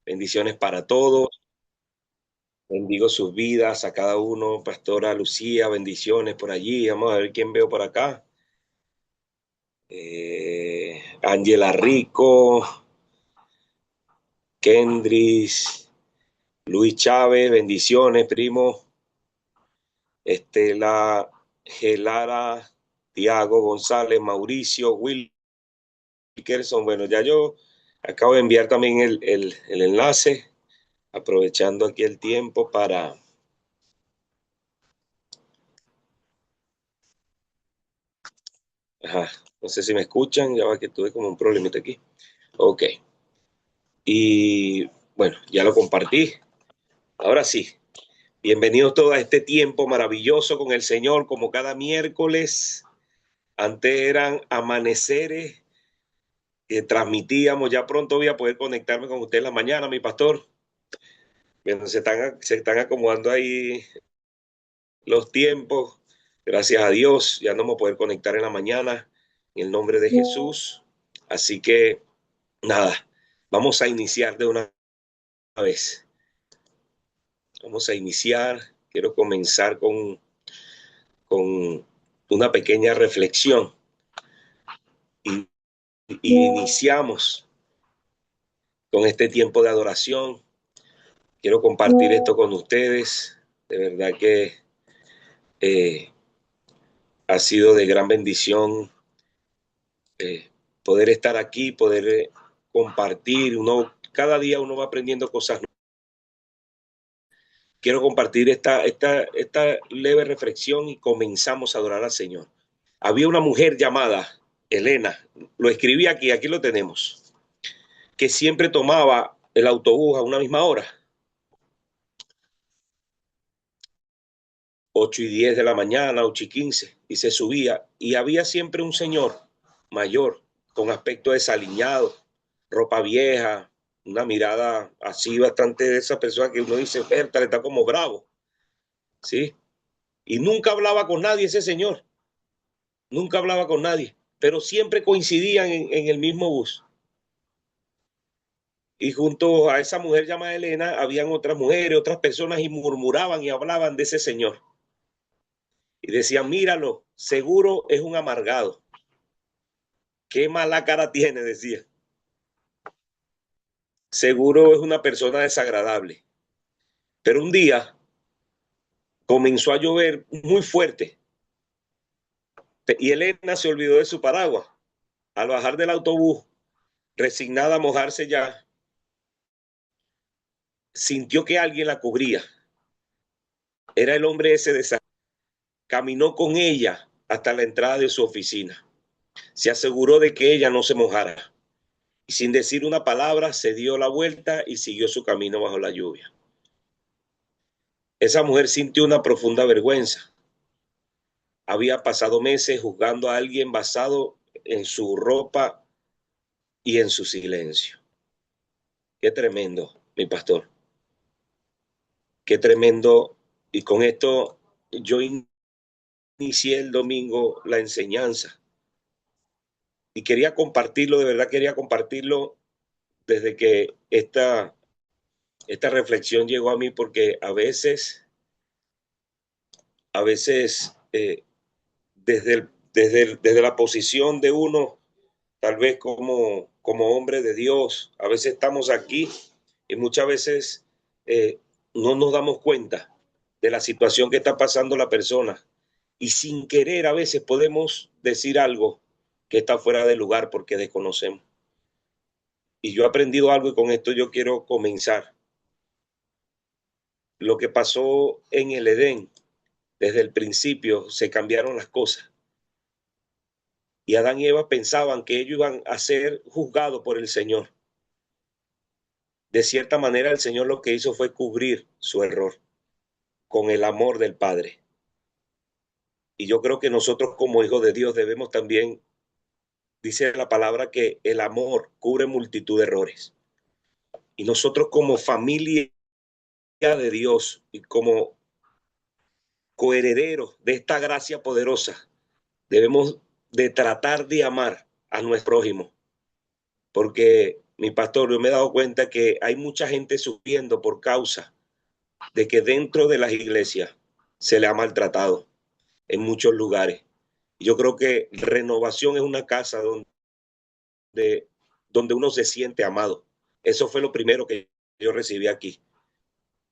Bendiciones para todos. Bendigo sus vidas a cada uno. Pastora Lucía, bendiciones por allí. Vamos a ver quién veo por acá. Ángela Rico, Kendris, Luis Chávez, bendiciones, primo. Estela Gelara, Tiago González, Mauricio, Wilkerson. Bueno, ya yo acabo de enviar también el enlace, aprovechando aquí el tiempo para... Ajá, no sé si me escuchan, ya va que tuve como un problemita aquí. Ok, y bueno, ya lo compartí. Ahora sí, bienvenidos todos a este tiempo maravilloso con el Señor, como cada miércoles. Antes eran amaneceres que transmitíamos, ya pronto voy a poder conectarme con usted en la mañana, mi pastor. Bueno, se están acomodando ahí los tiempos. Gracias a Dios, ya no vamos a poder conectar en la mañana, en el nombre de Jesús. Así que, nada, vamos a iniciar de una vez. Vamos a iniciar. Quiero comenzar con una pequeña reflexión. Y, y iniciamos con este tiempo de adoración. Quiero compartir esto con ustedes. De verdad que eh, ha sido de gran bendición poder estar aquí, poder compartir. Cada día uno va aprendiendo cosas nuevas. Quiero compartir esta leve reflexión y comenzamos a adorar al Señor. Había una mujer llamada Elena, lo escribí aquí lo tenemos, que siempre tomaba el autobús a una misma hora, 8:10 de la mañana, 8:15, y se subía, y había siempre un señor mayor, con aspecto desaliñado, ropa vieja, una mirada así bastante de esa persona que uno dice, Berta, está como bravo, ¿sí? Y nunca hablaba con nadie ese señor, nunca hablaba con nadie, pero siempre coincidían en el mismo bus. Y junto a esa mujer llamada Elena, habían otras mujeres, otras personas, y murmuraban y hablaban de ese señor. Y decían, míralo, seguro es un amargado. Qué mala cara tiene, decía. Seguro es una persona desagradable. Pero un día comenzó a llover muy fuerte y Elena se olvidó de su paraguas. Al bajar del autobús, resignada a mojarse ya, sintió que alguien la cubría. Era el hombre ese desagradable. Caminó con ella hasta la entrada de su oficina. Se aseguró de que ella no se mojara. Y sin decir una palabra, se dio la vuelta y siguió su camino bajo la lluvia. Esa mujer sintió una profunda vergüenza. Había pasado meses juzgando a alguien basado en su ropa y en su silencio. Qué tremendo, mi pastor. Qué tremendo. Y con esto yo inicié el domingo la enseñanza. Y quería compartirlo, de verdad quería compartirlo desde que esta reflexión llegó a mí, porque a veces desde la posición de uno, tal vez como hombre de Dios, a veces estamos aquí y muchas veces no nos damos cuenta de la situación que está pasando la persona, y sin querer a veces podemos decir algo que está fuera de lugar porque desconocemos. Y yo he aprendido algo, y con esto yo quiero comenzar. Lo que pasó en el Edén, desde el principio se cambiaron las cosas. Y Adán y Eva pensaban que ellos iban a ser juzgados por el Señor. De cierta manera, el Señor lo que hizo fue cubrir su error con el amor del Padre. Y yo creo que nosotros como hijos de Dios debemos también, dice la palabra, que el amor cubre multitud de errores. Y nosotros como familia de Dios y como coherederos de esta gracia poderosa, debemos de tratar de amar a nuestro prójimo, porque Mi pastor, yo me he dado cuenta que hay mucha gente sufriendo por causa de que dentro de las iglesias se le ha maltratado en muchos lugares. Yo creo que Renovación es una casa donde uno se siente amado. Eso fue lo primero que yo recibí aquí,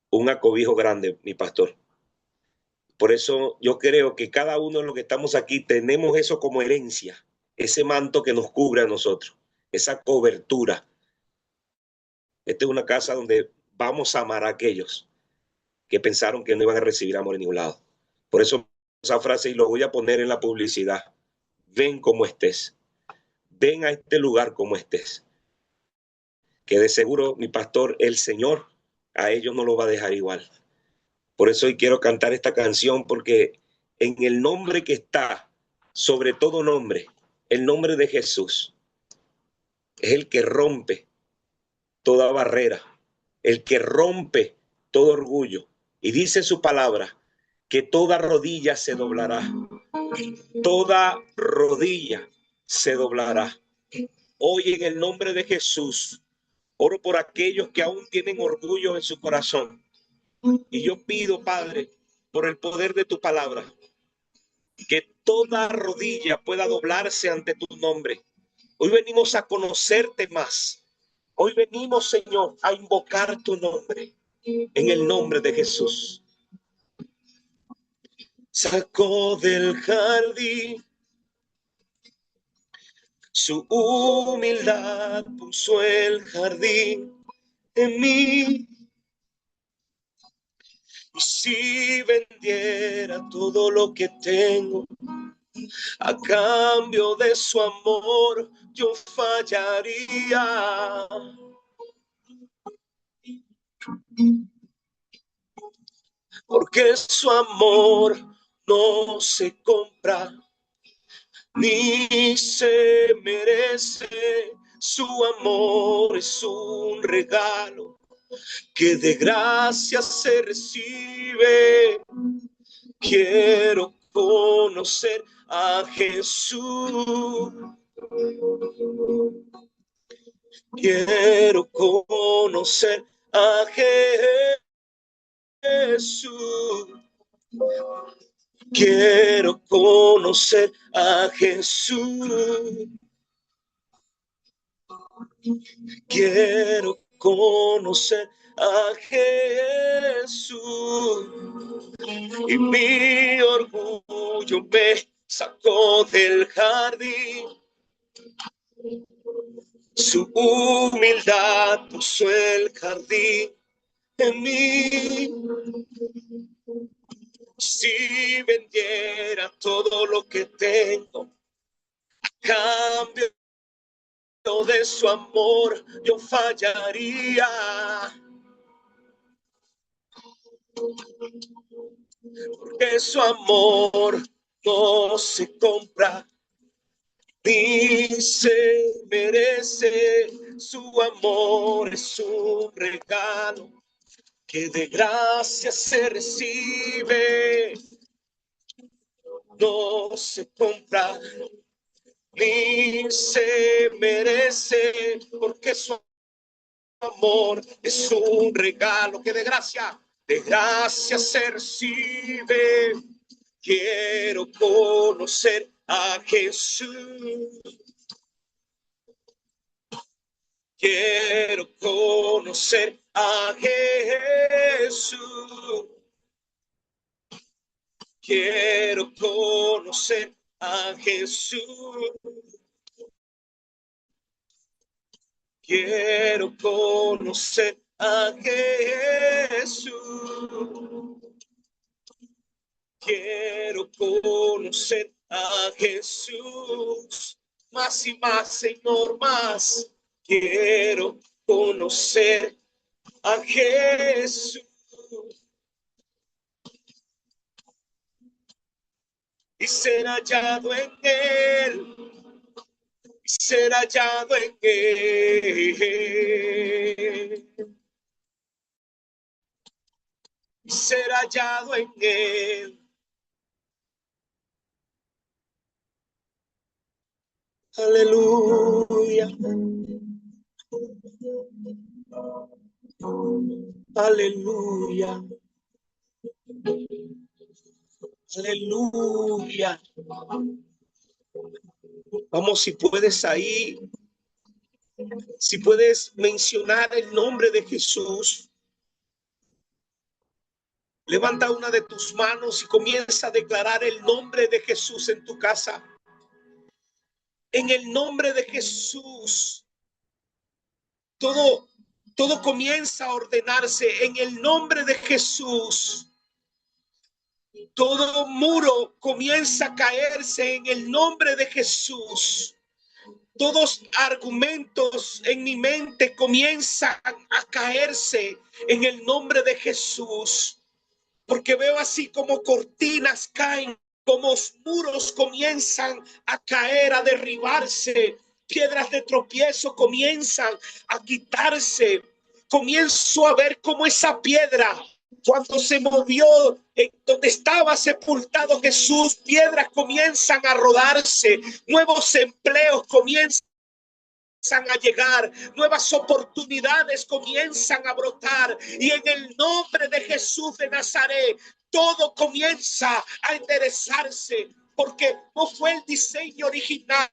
un acobijo grande, mi pastor. Por eso yo creo que cada uno de los que estamos aquí tenemos eso como herencia, ese manto que nos cubre a nosotros, esa cobertura. Esta es una casa donde vamos a amar a aquellos que pensaron que no iban a recibir amor en ningún lado. Por eso esa frase, y lo voy a poner en la publicidad: ven como estés, ven a este lugar como estés, que de seguro, mi pastor, el Señor a ellos no lo va a dejar igual. Por eso hoy quiero cantar esta canción, porque en el nombre que está sobre todo nombre, el nombre de Jesús, es el que rompe toda barrera, el que rompe todo orgullo. Y dice su palabra que toda rodilla se doblará, toda rodilla se doblará. Hoy en el nombre de Jesús, oro por aquellos que aún tienen orgullo en su corazón. Y yo pido, Padre, por el poder de tu palabra, que toda rodilla pueda doblarse ante tu nombre. Hoy venimos a conocerte más. Hoy venimos, Señor, a invocar tu nombre, en el nombre de Jesús. Sacó del jardín, su humildad puso el jardín en mí. Y si vendiera todo lo que tengo a cambio de su amor, yo fallaría. Porque su amor no se compra ni se merece. Su amor es un regalo que de gracia se recibe. Quiero conocer a Jesús. Quiero conocer a Jesús. Quiero conocer a Jesús. Quiero conocer a Jesús. Y mi orgullo me sacó del jardín. Su humildad puso el jardín en mí. Si vendiera todo lo que tengo, cambio de su amor, yo fallaría. Porque su amor no se compra ni se merece. Su amor es un regalo que de gracia se recibe. No se compra ni se merece, porque su amor es un regalo que de gracia se recibe. Quiero conocer a Jesús. Quiero conocer a Jesús. Quiero conocer a Jesús. Quiero conocer a Jesús. Quiero conocer a Jesús. Más y más, Señor, más. Quiero conocer a Jesús. Y ser hallado en él. Y ser hallado en él. Y ser hallado en él. Aleluya. Aleluya. Aleluya. Vamos, si puedes ahí, si puedes mencionar el nombre de Jesús, levanta una de tus manos y comienza a declarar el nombre de Jesús en tu casa. En el nombre de Jesús, todo comienza a ordenarse. En el nombre de Jesús, todo muro comienza a caerse en el nombre de Jesús. Todos argumentos en mi mente comienzan a caerse en el nombre de Jesús, porque veo así como cortinas caen, como muros comienzan a caer, a derribarse, piedras de tropiezo comienzan a quitarse. Comienzo a ver cómo esa piedra, cuando se movió en donde estaba sepultado Jesús, piedras comienzan a rodarse, nuevos empleos comienzan a llegar, nuevas oportunidades comienzan a brotar, y en el nombre de Jesús de Nazaret todo comienza a enderezarse, porque no fue el diseño original.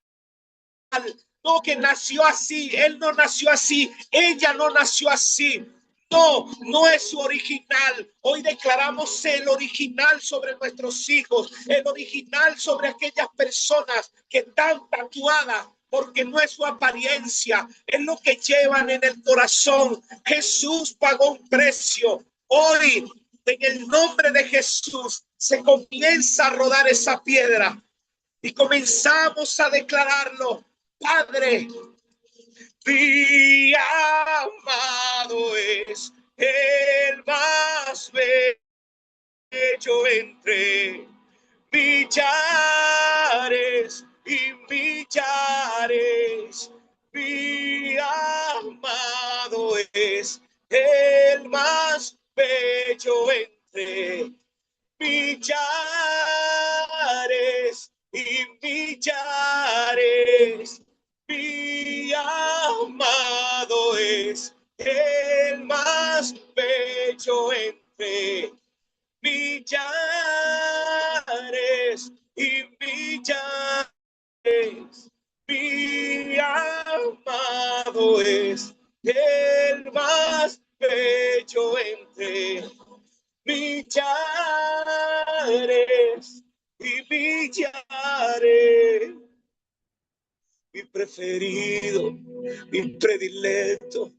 No, que nació así, él no nació así, ella no nació así. No, no es su original. Hoy declaramos el original sobre nuestros hijos, el original sobre aquellas personas que están tatuadas, porque no es su apariencia, es lo que llevan en el corazón. Jesús pagó un precio. Hoy, en el nombre de Jesús, se comienza a rodar esa piedra y comenzamos a declararlo. Padre, mi amado es el más bello entre millares y millares. Mi amado es el más bello entre millares y millares. Mi amado es el más bello entre millares y millares. Mi amado es el más bello entre millares y millares. Mi preferido, mi predilecto,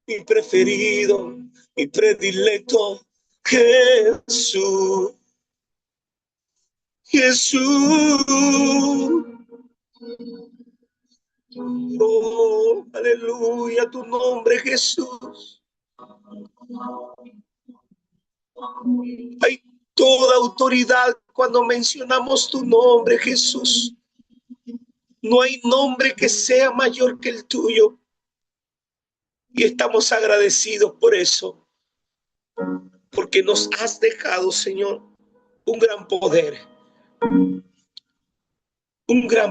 mi preferido, mi predilecto, Jesús, Jesús. Oh, aleluya, tu nombre, Jesús. Hay toda autoridad cuando mencionamos tu nombre, Jesús. No hay nombre que sea mayor que el tuyo. Y estamos agradecidos por eso, porque nos has dejado, Señor, un gran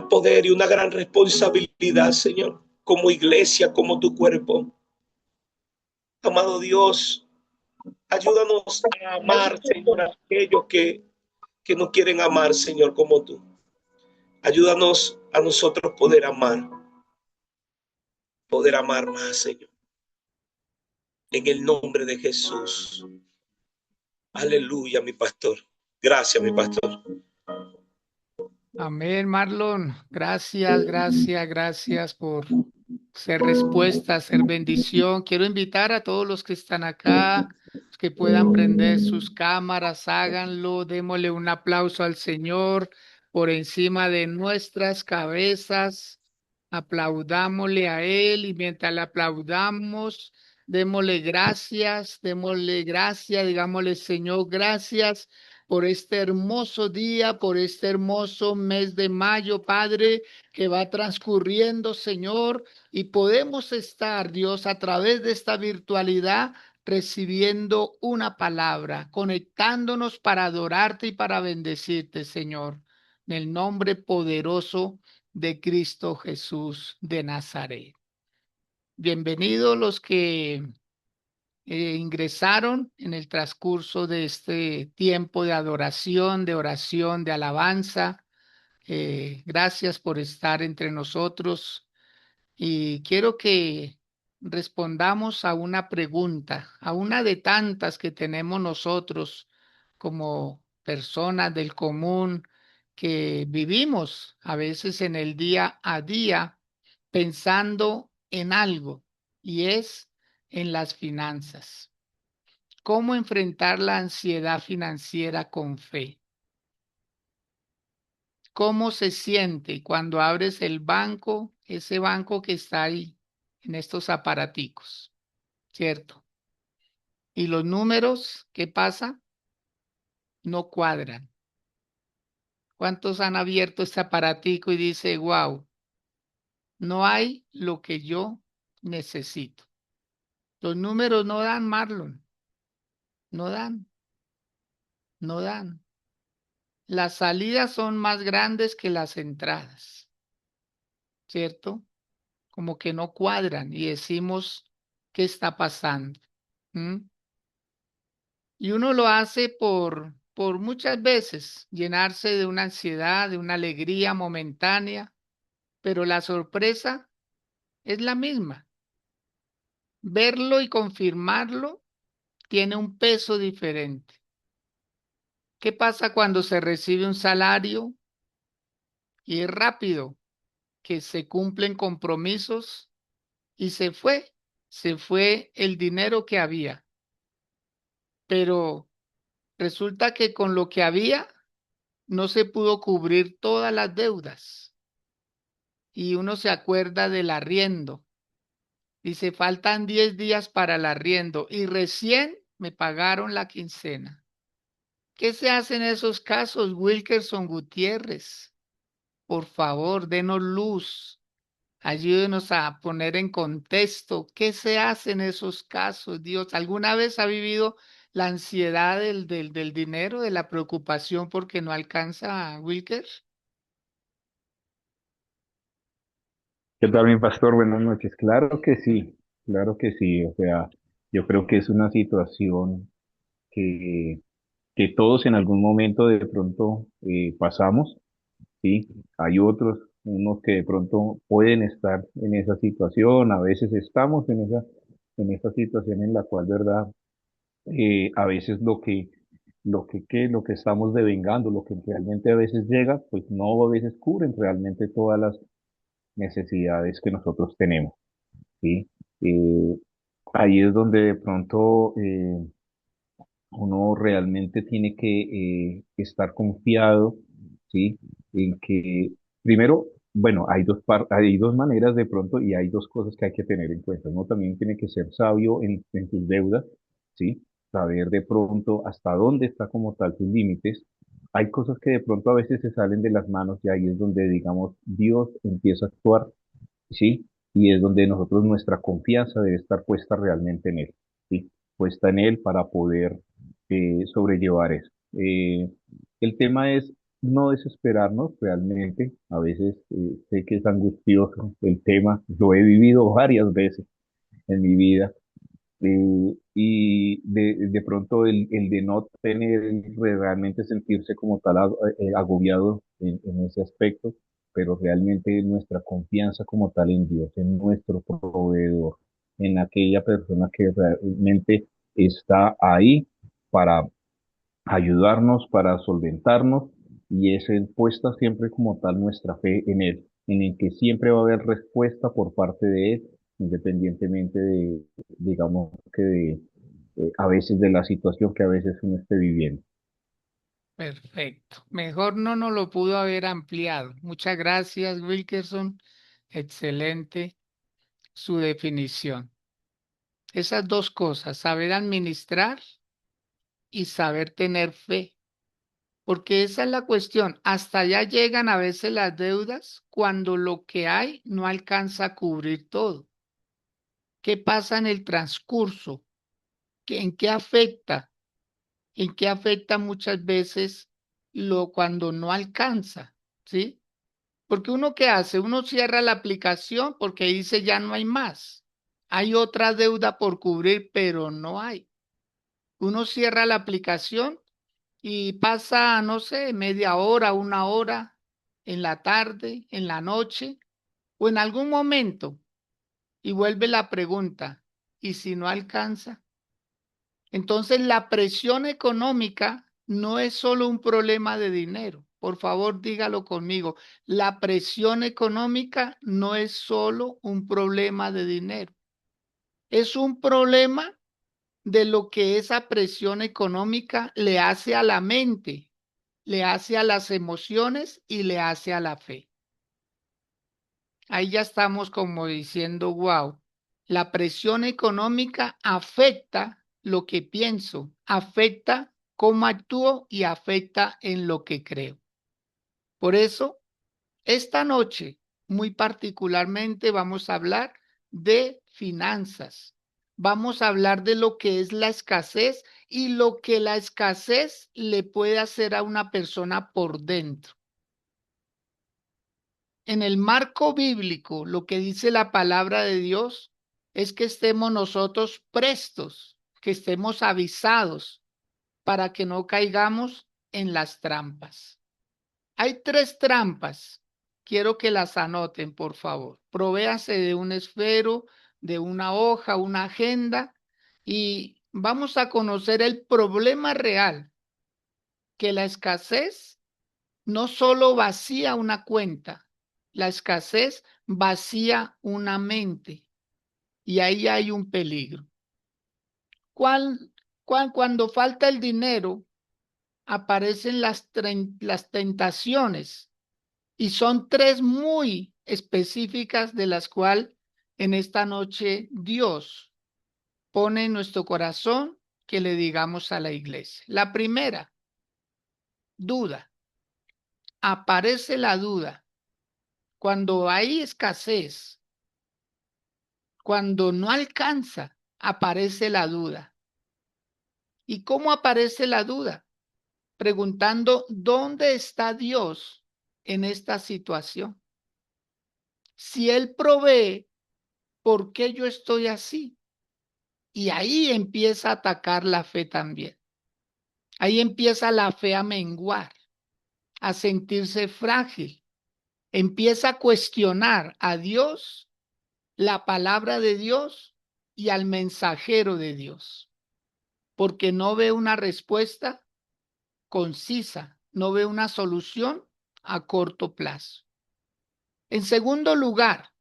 poder y una gran responsabilidad, Señor, como iglesia, como tu cuerpo. Amado Dios, ayúdanos a amar, Señor, a aquellos que no quieren amar, Señor, como tú. Ayúdanos a nosotros poder amar más, Señor. En el nombre de Jesús. Aleluya, mi pastor. Gracias, mi pastor. Amén, Marlon. Gracias, gracias, gracias por ser respuesta, ser bendición. Quiero invitar a todos los que están acá, que puedan prender sus cámaras, háganlo, démosle un aplauso al Señor por encima de nuestras cabezas. Aplaudámosle a Él y mientras le aplaudamos, démosle gracias, digámosle, Señor, gracias por este hermoso día, por este hermoso mes de mayo, Padre, que va transcurriendo, Señor, y podemos estar, Dios, a través de esta virtualidad, recibiendo una palabra, conectándonos para adorarte y para bendecirte, Señor, en el nombre poderoso de Cristo Jesús de Nazaret. Bienvenidos los que ingresaron en el transcurso de este tiempo de adoración, de oración, de alabanza. Gracias por estar entre nosotros y quiero que respondamos a una pregunta, a una de tantas que tenemos nosotros como personas del común que vivimos a veces en el día a día pensando en algo y es en las finanzas. ¿Cómo enfrentar la ansiedad financiera con fe? ¿Cómo se siente cuando abres el banco, ese banco que está ahí en estos aparaticos, ¿cierto? Y los números, ¿qué pasa? No cuadran. ¿Cuántos han abierto este aparatico y dice, wow, no hay lo que yo necesito? Los números no dan, Marlon, no dan, no dan. Las salidas son más grandes que las entradas, ¿cierto? Como que no cuadran y decimos, ¿qué está pasando? ¿Mm? Y uno lo hace por muchas veces llenarse de una ansiedad, de una alegría momentánea, pero la sorpresa es la misma. Verlo y confirmarlo tiene un peso diferente. ¿Qué pasa cuando se recibe un salario y es rápido, que se cumplen compromisos y se fue el dinero que había, pero resulta que con lo que había no se pudo cubrir todas las deudas y uno se acuerda del arriendo. Dice, faltan 10 días para el arriendo y recién me pagaron la quincena. ¿Qué se hace en esos casos, Wilkerson Gutiérrez? Por favor, denos luz. Ayúdenos a poner en contexto qué se hace en esos casos, Dios. ¿Alguna vez ha vivido la ansiedad del dinero, de la preocupación porque no alcanza, Wilker? ¿Qué tal, mi pastor? Buenas noches. Claro que sí, claro que sí. O sea, yo creo que es una situación que, que todos en algún momento de pronto pasamos, ¿sí? Hay otros, unos que de pronto pueden estar en esa situación, a veces estamos en esa situación en la cual, ¿verdad? A veces lo que estamos devengando, lo que realmente a veces llega, pues no a veces cubren realmente todas las necesidades que nosotros tenemos. ¿Sí? Eh, Ahí es donde de pronto uno realmente tiene que estar confiado, ¿sí? En que, primero, bueno, hay dos maneras de pronto y hay dos cosas que hay que tener en cuenta. Uno también tiene que ser sabio en sus deudas, ¿sí? Saber de pronto hasta dónde está como tal sus límites. Hay cosas que de pronto a veces se salen de las manos y ahí es donde, digamos, Dios empieza a actuar, ¿sí? Y es donde nosotros nuestra confianza debe estar puesta realmente en Él, ¿sí? Puesta en Él para poder sobrellevar eso. El tema es no desesperarnos realmente. A veces sé que es angustioso el tema, lo he vivido varias veces en mi vida. Y de pronto el de no tener, realmente sentirse como tal agobiado en ese aspecto, pero realmente nuestra confianza como tal en Dios, en nuestro proveedor, en aquella persona que realmente está ahí para ayudarnos, para solventarnos, y es en puesta siempre como tal nuestra fe en Él, en el que siempre va a haber respuesta por parte de Él, independientemente de, digamos, que a veces de la situación que a veces uno esté viviendo. Perfecto. Mejor no nos lo pudo haber ampliado. Muchas gracias, Wilkerson. Excelente su definición. Esas dos cosas, saber administrar y saber tener fe, porque esa es la cuestión. Hasta allá llegan a veces las deudas cuando lo que hay no alcanza a cubrir todo. ¿Qué pasa en el transcurso? ¿En qué afecta? ¿En qué afecta muchas veces lo cuando no alcanza? ¿Sí? Porque uno qué hace, uno cierra la aplicación porque dice ya no hay más. Hay otra deuda por cubrir, pero no hay. Uno cierra la aplicación y pasa, no sé, media hora, una hora en la tarde, en la noche o en algún momento y vuelve la pregunta, ¿y si no alcanza? Entonces la presión económica no es solo un problema de dinero. Por favor, dígalo conmigo. La presión económica no es solo un problema de dinero. Es un problema de lo que esa presión económica le hace a la mente, le hace a las emociones y le hace a la fe. Ahí ya estamos como diciendo, wow, la presión económica afecta lo que pienso, afecta cómo actúo y afecta en lo que creo. Por eso, esta noche, muy particularmente, vamos a hablar de finanzas. Vamos a hablar de lo que es la escasez y lo que la escasez le puede hacer a una persona por dentro. En el marco bíblico, lo que dice la palabra de Dios es que estemos nosotros prestos, que estemos avisados para que no caigamos en las trampas. Hay 3 trampas. Quiero que las anoten, por favor. Provéase de un esfero, de una hoja, una agenda y vamos a conocer el problema real, que la escasez no solo vacía una cuenta, la escasez vacía una mente y ahí hay un peligro. Cuando falta el dinero, aparecen las tentaciones y son 3 muy específicas de las cuales en esta noche Dios pone en nuestro corazón que le digamos a la iglesia. La primera, duda. Aparece la duda. Cuando hay escasez, cuando no alcanza, aparece la duda. ¿Y cómo aparece la duda? Preguntando, ¿dónde está Dios en esta situación? Si Él provee, ¿por qué yo estoy así? Y ahí empieza a atacar la fe también. Ahí empieza la fe a menguar, a sentirse frágil. Empieza a cuestionar a Dios, la palabra de Dios y al mensajero de Dios, porque no ve una respuesta concisa, no ve una solución a corto plazo. En segundo lugar,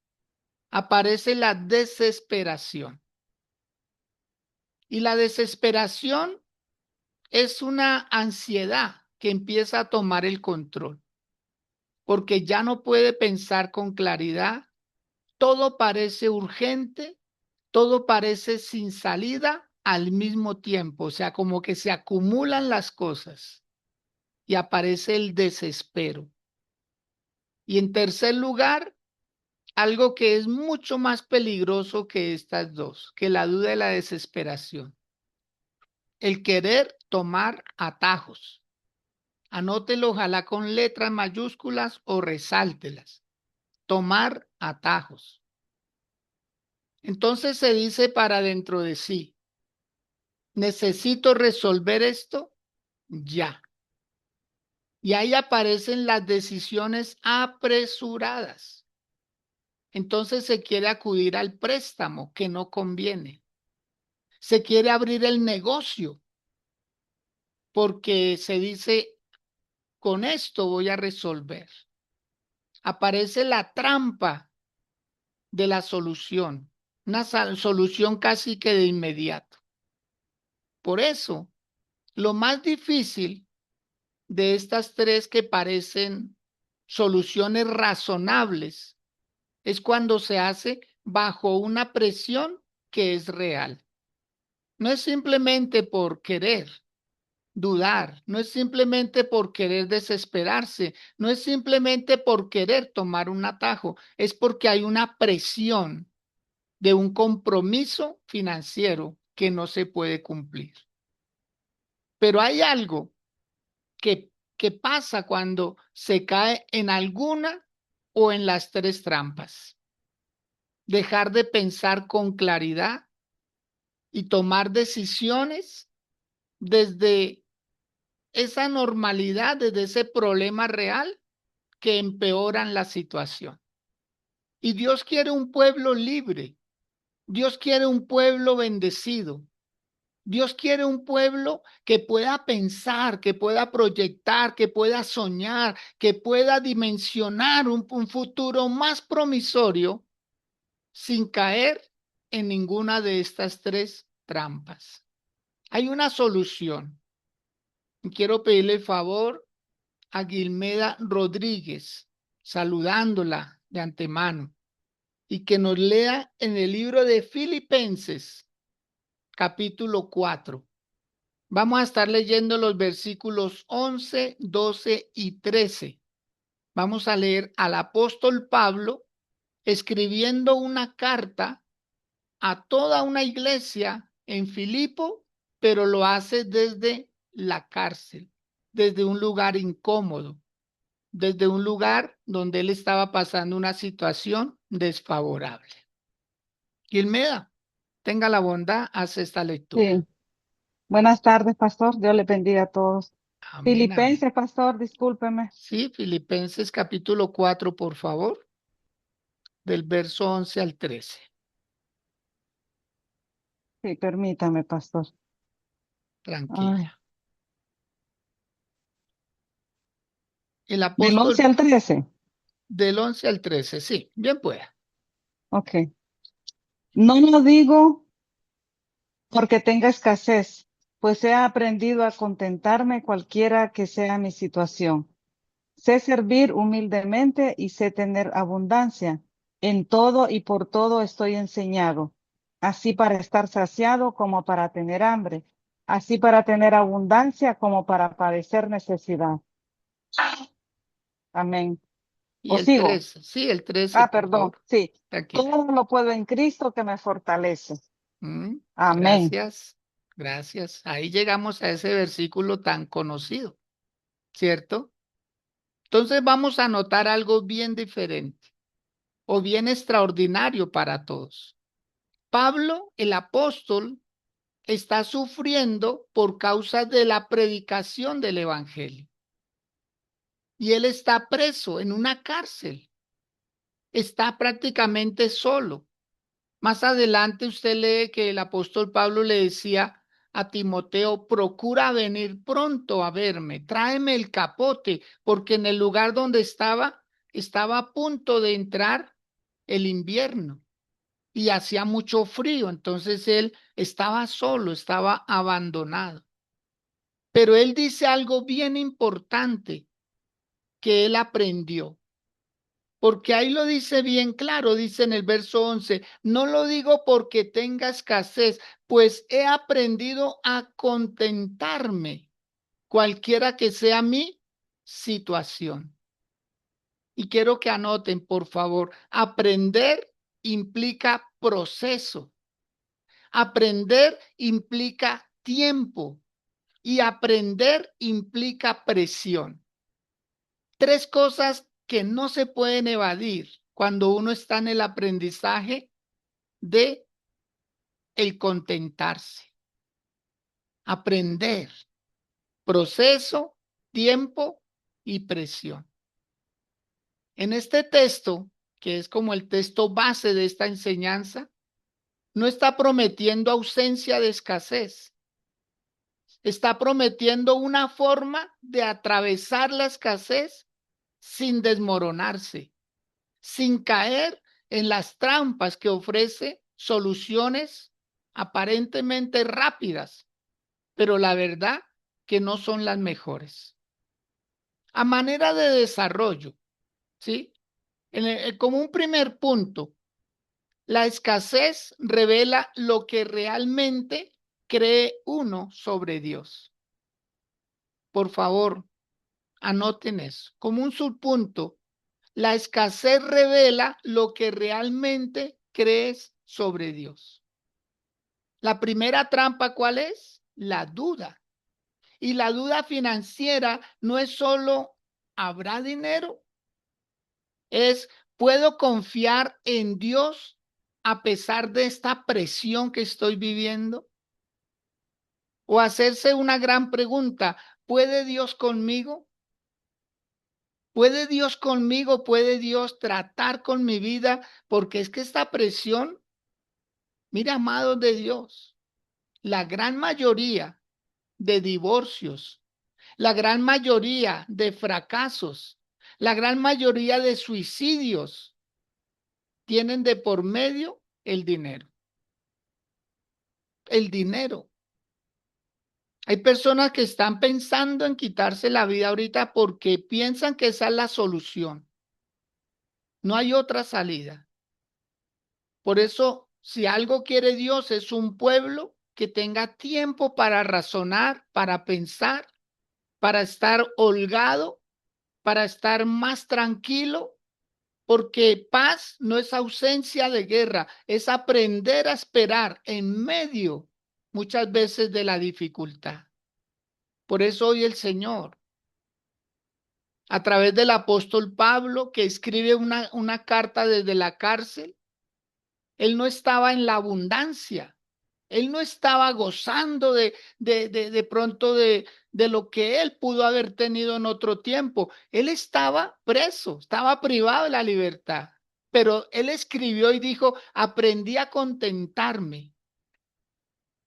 aparece la desesperación. Y la desesperación es una ansiedad que empieza a tomar el control, porque ya no puede pensar con claridad, todo parece urgente, todo parece sin salida al mismo tiempo, o sea, como que se acumulan las cosas y aparece el desespero. Y en tercer lugar, algo que es mucho más peligroso que estas dos, que la duda y la desesperación, el querer tomar atajos. Anótelo ojalá con letras mayúsculas o resáltelas. Tomar atajos. Entonces se dice para dentro de sí, necesito resolver esto ya. Y ahí aparecen las decisiones apresuradas. Entonces se quiere acudir al préstamo que no conviene. Se quiere abrir el negocio porque se dice, con esto voy a resolver. Aparece la trampa de la solución, una solución casi que de inmediato. Por eso, lo más difícil de estas 3 que parecen soluciones razonables es cuando se hace bajo una presión que es real. No es simplemente por querer dudar, no es simplemente por querer desesperarse, no es simplemente por querer tomar un atajo, es porque hay una presión de un compromiso financiero que no se puede cumplir. Pero hay algo que pasa cuando se cae en alguna o en las 3 trampas. dejar de pensar con claridad y tomar decisiones desde esa normalidad, desde ese problema real que empeoran la situación. Y Dios quiere un pueblo libre. Dios quiere un pueblo bendecido. Dios quiere un pueblo que pueda pensar, que pueda proyectar, que pueda soñar, que pueda dimensionar un futuro más promisorio sin caer en ninguna de estas tres trampas. Hay una solución. Quiero pedirle el favor a Guilmeda Rodríguez, saludándola de antemano, y que nos lea en el libro de Filipenses, capítulo 4. Vamos a estar leyendo los versículos 11, 12 y 13. Vamos a leer al apóstol Pablo escribiendo una carta a toda una iglesia en Filipo, pero lo hace desde la cárcel, desde un lugar incómodo, desde un lugar donde él estaba pasando una situación desfavorable. Gilmeda, tenga la bondad, hace esta lectura. Sí. Buenas tardes, pastor. Dios le bendiga a todos. Amén, amén. Filipenses, pastor, discúlpeme. Sí, Filipenses capítulo 4, por favor, del verso 11 al 13. Sí, permítame, pastor. Tranquila. Ay. El Del 11 apóstol al 13. del 11 al 13, sí, bien pueda. Ok. No lo digo porque tenga escasez, pues he aprendido a contentarme cualquiera que sea mi situación. Sé servir humildemente y sé tener abundancia. En todo y por todo estoy enseñado, así para estar saciado como para tener hambre, así para tener abundancia como para padecer necesidad. Amén. Y ¿O el sigo? 13, sí, el 13, por Perdón. favor. Sí. Tranquila. Todo lo puedo en Cristo que me fortalece. Amén. Gracias, gracias. Ahí llegamos a ese versículo tan conocido, ¿cierto? Entonces vamos a notar algo bien diferente o bien extraordinario para todos. Pablo, el apóstol, está sufriendo por causa de la predicación del evangelio. Y él está preso en una cárcel. Está prácticamente solo. Más adelante usted lee que el apóstol Pablo le decía a Timoteo: procura venir pronto a verme, tráeme el capote, porque en el lugar donde estaba a punto de entrar el invierno y hacía mucho frío, entonces él estaba solo, estaba abandonado. Pero él dice algo bien importante que él aprendió. Porque ahí lo dice bien claro, dice en el verso 11, no lo digo porque tenga escasez, pues he aprendido a contentarme, cualquiera que sea mi situación. Y quiero que anoten, por favor, aprender implica proceso, aprender implica tiempo y aprender implica presión. Tres cosas que no se pueden evadir cuando uno está en el aprendizaje de el contentarse. Aprender, proceso, tiempo y presión. En este texto, que es como el texto base de esta enseñanza, no está prometiendo ausencia de escasez. Está prometiendo una forma de atravesar la escasez sin desmoronarse, sin caer en las trampas que ofrece soluciones aparentemente rápidas, pero la verdad que no son las mejores. A manera de desarrollo, ¿sí? Como un primer punto, la escasez revela lo que realmente cree uno sobre Dios. Por favor, anoten eso. Como un subpunto, la escasez revela lo que realmente crees sobre Dios. La primera trampa, ¿cuál es? La duda. Y la duda financiera no es solo ¿habrá dinero? Es ¿puedo confiar en Dios a pesar de esta presión que estoy viviendo? O hacerse una gran pregunta, ¿puede Dios conmigo? ¿Puede Dios conmigo? ¿Puede Dios tratar con mi vida? Porque es que esta presión, mira, amados de Dios, la gran mayoría de divorcios, la gran mayoría de fracasos, la gran mayoría de suicidios tienen de por medio el dinero. El dinero. Hay personas que están pensando en quitarse la vida ahorita porque piensan que esa es la solución. No hay otra salida. Por eso, si algo quiere Dios, es un pueblo que tenga tiempo para razonar, para pensar, para estar holgado, para estar más tranquilo, porque paz no es ausencia de guerra, es aprender a esperar en medio muchas veces de la dificultad. Por eso hoy el Señor, a través del apóstol Pablo, que escribe una carta desde la cárcel, él no estaba en la abundancia, él no estaba gozando de pronto de lo que él pudo haber tenido en otro tiempo. Él estaba preso, estaba privado de la libertad, pero él escribió y dijo, aprendí a contentarme.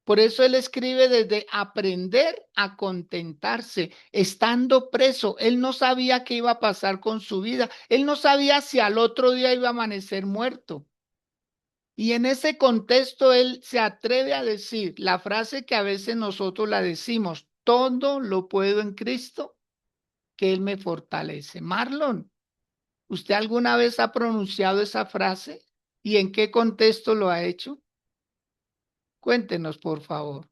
Por eso él escribe desde aprender a contentarse, estando preso. Él no sabía qué iba a pasar con su vida. Él no sabía si al otro día iba a amanecer muerto. Y en ese contexto él se atreve a decir la frase que a veces nosotros la decimos, todo lo puedo en Cristo, que Él me fortalece. Marlon, ¿usted alguna vez ha pronunciado esa frase? ¿Y en qué contexto lo ha hecho? Cuéntenos, por favor.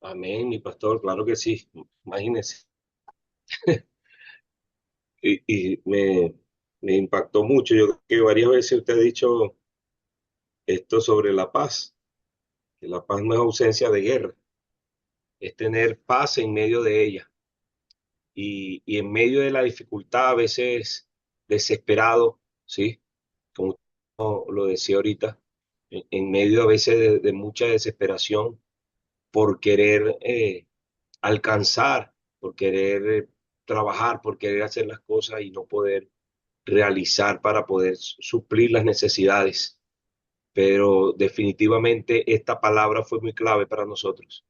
Amén, mi pastor, claro que sí. Imagínese. Y me impactó mucho. Yo creo que varias veces usted ha dicho esto sobre la paz, que la paz no es ausencia de guerra, es tener paz en medio de ella. Y en medio de la dificultad, a veces desesperado, ¿sí? Como usted lo decía ahorita, en medio a veces de mucha desesperación por querer alcanzar, por querer trabajar, por querer hacer las cosas y no poder realizar para poder suplir las necesidades. Pero definitivamente esta palabra fue muy clave para nosotros.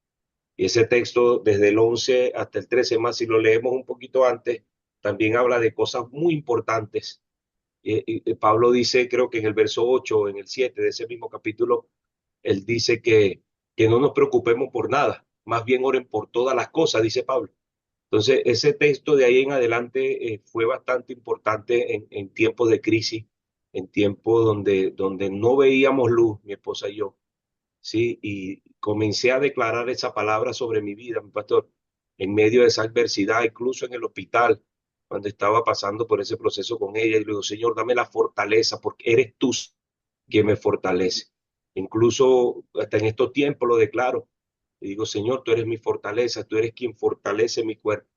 Y ese texto, desde el 11 hasta el 13 más, si lo leemos un poquito antes, también habla de cosas muy importantes. Pablo dice, creo que en el verso 8 o en el 7 de ese mismo capítulo, él dice que no nos preocupemos por nada, más bien oren por todas las cosas, dice Pablo. Entonces, ese texto de ahí en adelante fue bastante importante en tiempos de crisis, en tiempos donde no veíamos luz, mi esposa y yo, ¿sí? Y comencé a declarar esa palabra sobre mi vida, mi pastor, en medio de esa adversidad, incluso en el hospital, cuando estaba pasando por ese proceso con ella, y le digo, Señor, dame la fortaleza, porque eres tú quien me fortalece. Incluso hasta en estos tiempos lo declaro. Y digo, Señor, tú eres mi fortaleza, tú eres quien fortalece mi cuerpo,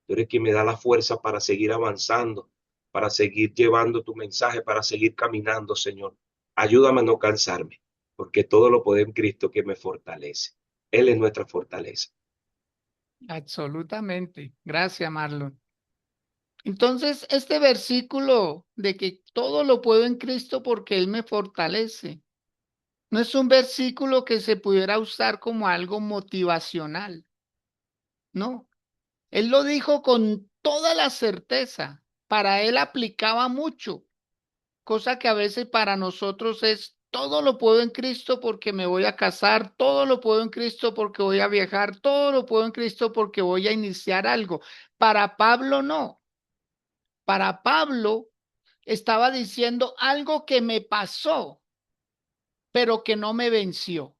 tú eres quien me da la fuerza para seguir avanzando, para seguir llevando tu mensaje, para seguir caminando, Señor. Ayúdame a no cansarme, porque todo lo puedo en Cristo que me fortalece. Él es nuestra fortaleza. Absolutamente. Gracias, Marlon. Entonces, este versículo de que todo lo puedo en Cristo porque Él me fortalece, no es un versículo que se pudiera usar como algo motivacional, no. Él lo dijo con toda la certeza. Para Él aplicaba mucho, cosa que a veces para nosotros es todo lo puedo en Cristo porque me voy a casar, todo lo puedo en Cristo porque voy a viajar, todo lo puedo en Cristo porque voy a iniciar algo. Para Pablo no. Para Pablo estaba diciendo algo que me pasó, pero que no me venció.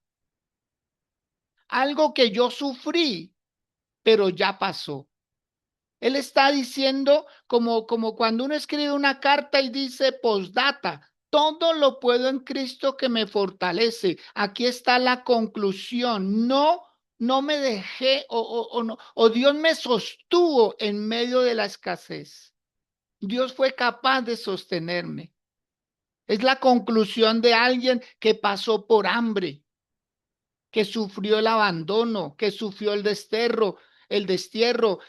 Algo que yo sufrí, pero ya pasó. Él está diciendo como cuando uno escribe una carta y dice postdata, todo lo puedo en Cristo que me fortalece. Aquí está la conclusión. No me dejé no, o Dios me sostuvo en medio de la escasez. Dios fue capaz de sostenerme. Es la conclusión de alguien que pasó por hambre, que sufrió el abandono, que sufrió el destierro,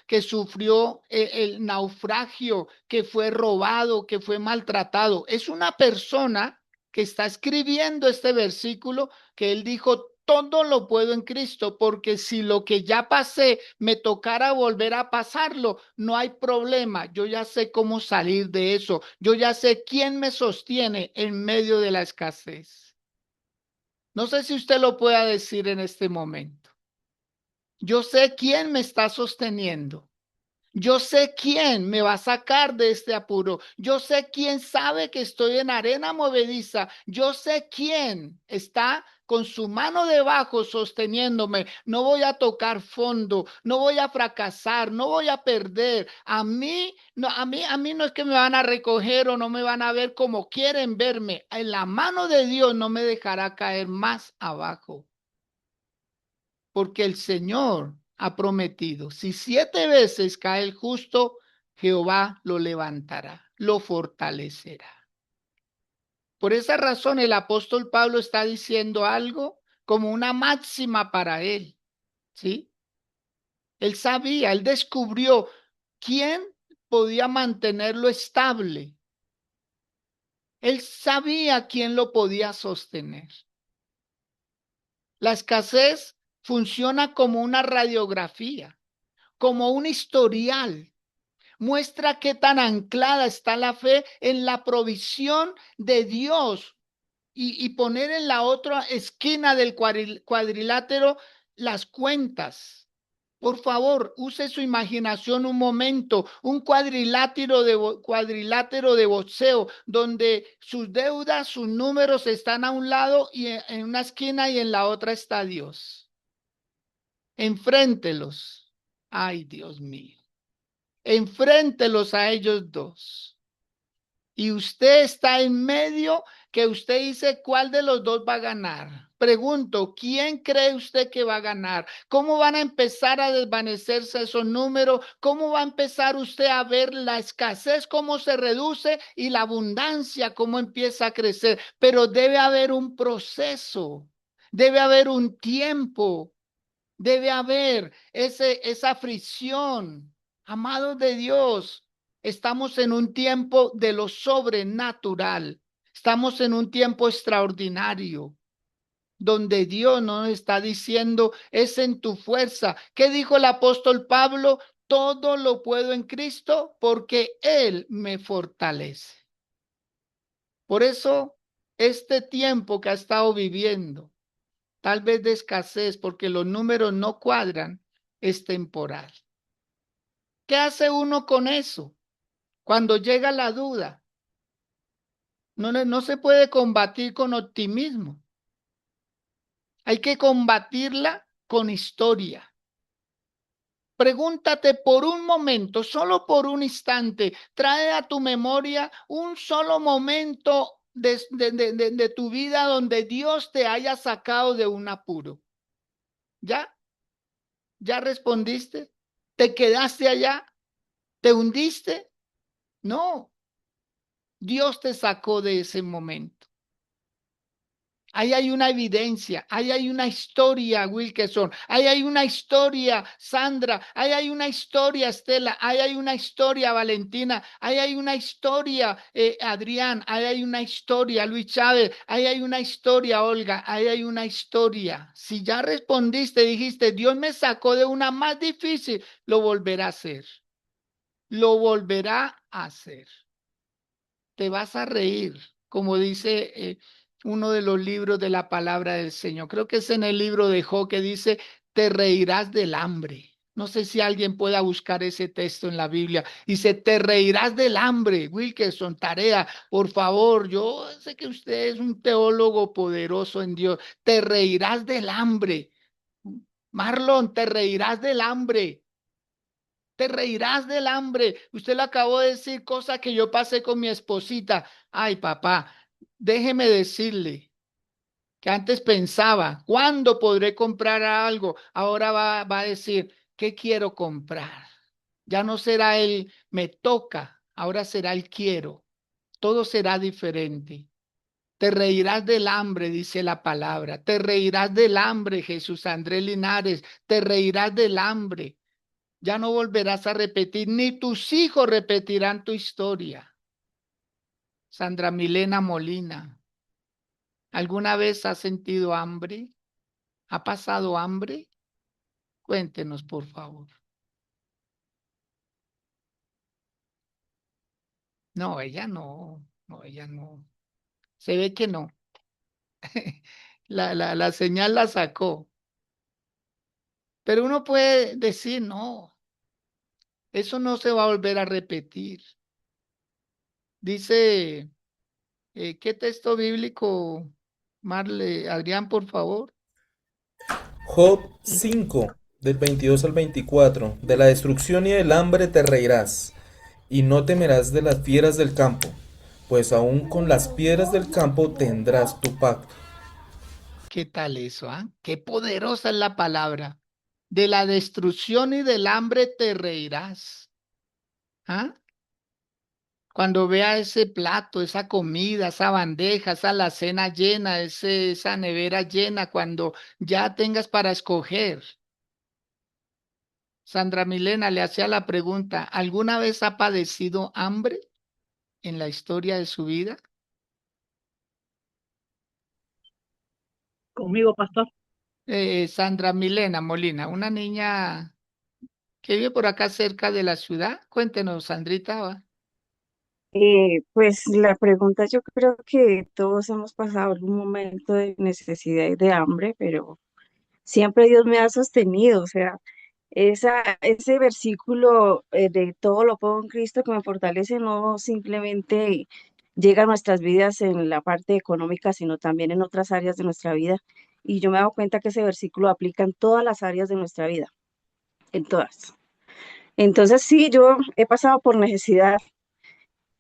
que sufrió el naufragio, que fue robado, que fue maltratado. Es una persona que está escribiendo este versículo que él dijo, todo lo puedo en Cristo, porque si lo que ya pasé me tocara volver a pasarlo, no hay problema. Yo ya sé cómo salir de eso. Yo ya sé quién me sostiene en medio de la escasez. No sé si usted lo pueda decir en este momento. Yo sé quién me está sosteniendo. Yo sé quién me va a sacar de este apuro. Yo sé quién sabe que estoy en arena movediza. Yo sé quién está con su mano debajo sosteniéndome. No voy a tocar fondo, no voy a fracasar, no voy a perder. A mí no es que me van a recoger o no me van a ver como quieren verme. En la mano de Dios no me dejará caer más abajo. Porque el Señor ha prometido, si 7 veces cae el justo, Jehová lo levantará, lo fortalecerá. Por esa razón el apóstol Pablo está diciendo algo como una máxima para él, ¿sí? Él sabía, él descubrió quién podía mantenerlo estable. Él sabía quién lo podía sostener. La escasez funciona como una radiografía, como un historial. Muestra qué tan anclada está la fe en la provisión de Dios y poner en la otra esquina del cuadrilátero las cuentas. Por favor, use su imaginación un momento, un cuadrilátero de boxeo, donde sus deudas, sus números están a un lado y en una esquina y en la otra está Dios. Enfréntelos. Ay, Dios mío. Enfréntelos a ellos dos. Y usted está en medio que usted dice cuál de los dos va a ganar. Pregunto, ¿quién cree usted que va a ganar? ¿Cómo van a empezar a desvanecerse esos números? ¿Cómo va a empezar usted a ver la escasez, cómo se reduce y la abundancia, cómo empieza a crecer? Pero debe haber un proceso, debe haber un tiempo, debe haber esa fricción. Amados de Dios, estamos en un tiempo de lo sobrenatural. Estamos en un tiempo extraordinario, donde Dios nos está diciendo, es en tu fuerza. ¿Qué dijo el apóstol Pablo? Todo lo puedo en Cristo porque Él me fortalece. Por eso, este tiempo que ha estado viviendo, tal vez de escasez, porque los números no cuadran, es temporal. ¿Qué hace uno con eso? Cuando llega la duda, no se puede combatir con optimismo. Hay que combatirla con historia. Pregúntate por un momento, solo por un instante, trae a tu memoria un solo momento de tu vida donde Dios te haya sacado de un apuro. ¿Ya? ¿Ya respondiste? ¿Te quedaste allá? ¿Te hundiste? No, Dios te sacó de ese momento. Ahí hay una evidencia, ahí hay una historia, Wilkerson, ahí hay una historia, Sandra, ahí hay una historia, Estela, ahí hay una historia, Valentina, ahí hay una historia, Adrián, ahí hay una historia, Luis Chávez, ahí hay una historia, Olga, ahí hay una historia. Si ya respondiste, dijiste, Dios me sacó de una más difícil, lo volverá a hacer. Lo volverá a hacer. Te vas a reír, como dice uno de los libros de la palabra del Señor. Creo que es en el libro de Job que dice, te reirás del hambre. No sé si alguien pueda buscar ese texto en la Biblia. Dice, te reirás del hambre. Wilkerson, tarea, por favor. Yo sé que usted es un teólogo poderoso en Dios. Te reirás del hambre. Marlon, te reirás del hambre. Te reirás del hambre. Usted le acabó de decir cosas que yo pasé con mi esposita. Ay, papá, déjeme decirle que antes pensaba, ¿cuándo podré comprar algo? Ahora va a decir, ¿qué quiero comprar? Ya no será el me toca, ahora será el quiero. Todo será diferente. Te reirás del hambre, dice la palabra. Te reirás del hambre, Jesús Andrés Linares. Te reirás del hambre. Ya no volverás a repetir, ni tus hijos repetirán tu historia. Sandra Milena Molina, ¿alguna vez has sentido hambre? ¿Ha pasado hambre? Cuéntenos, por favor. No, ella no. No, ella no. Se ve que no. La señal la sacó. Pero uno puede decir, no, eso no se va a volver a repetir. Dice, ¿qué texto bíblico, Marle, Adrián, por favor? Job 5, del 22 al 24. De la destrucción y del hambre te reirás, y no temerás de las fieras del campo, pues aún con las piedras del campo tendrás tu pacto. ¿Qué tal eso, ah? Qué poderosa es la palabra. De la destrucción y del hambre te reirás. ¿Ah? Cuando vea ese plato, esa comida, esa bandeja, esa alacena llena, esa nevera llena, cuando ya tengas para escoger. Sandra Milena le hacía la pregunta, ¿alguna vez ha padecido hambre en la historia de su vida? Conmigo, pastor. Sandra Milena Molina, una niña que vive por acá cerca de la ciudad. Cuéntenos, Sandrita. ¿Va? Pues la pregunta, yo creo que todos hemos pasado algún momento de necesidad y de hambre, pero siempre Dios me ha sostenido, o sea, ese versículo de todo lo puedo en Cristo que me fortalece, no simplemente llega a nuestras vidas en la parte económica, sino también en otras áreas de nuestra vida. Y yo me he dado cuenta que ese versículo aplica en todas las áreas de nuestra vida, en todas. Entonces, sí, yo he pasado por necesidad,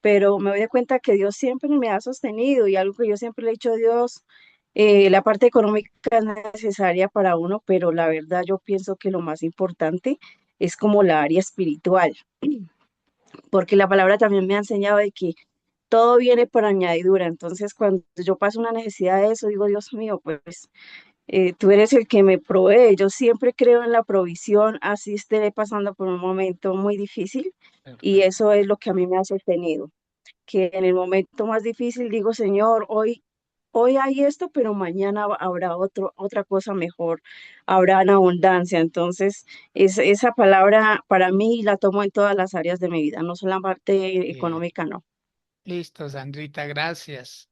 pero me doy cuenta que Dios siempre me ha sostenido y algo que yo siempre le he dicho a Dios, la parte económica es necesaria para uno, pero la verdad yo pienso que lo más importante es como la área espiritual, porque la palabra también me ha enseñado de que todo viene por añadidura. Entonces, cuando yo paso una necesidad de eso, digo, Dios mío, pues tú eres el que me provee. Yo siempre creo en la provisión, así esté pasando por un momento muy difícil, y Perfecto. eso es lo que a mí me ha sostenido, que en el momento más difícil digo, Señor, hoy hay esto, pero mañana habrá otra cosa mejor, habrá en abundancia. Entonces, esa palabra para mí la tomo en todas las áreas de mi vida, no solo en la parte Bien. económica, no. Listo, Sandrita, gracias.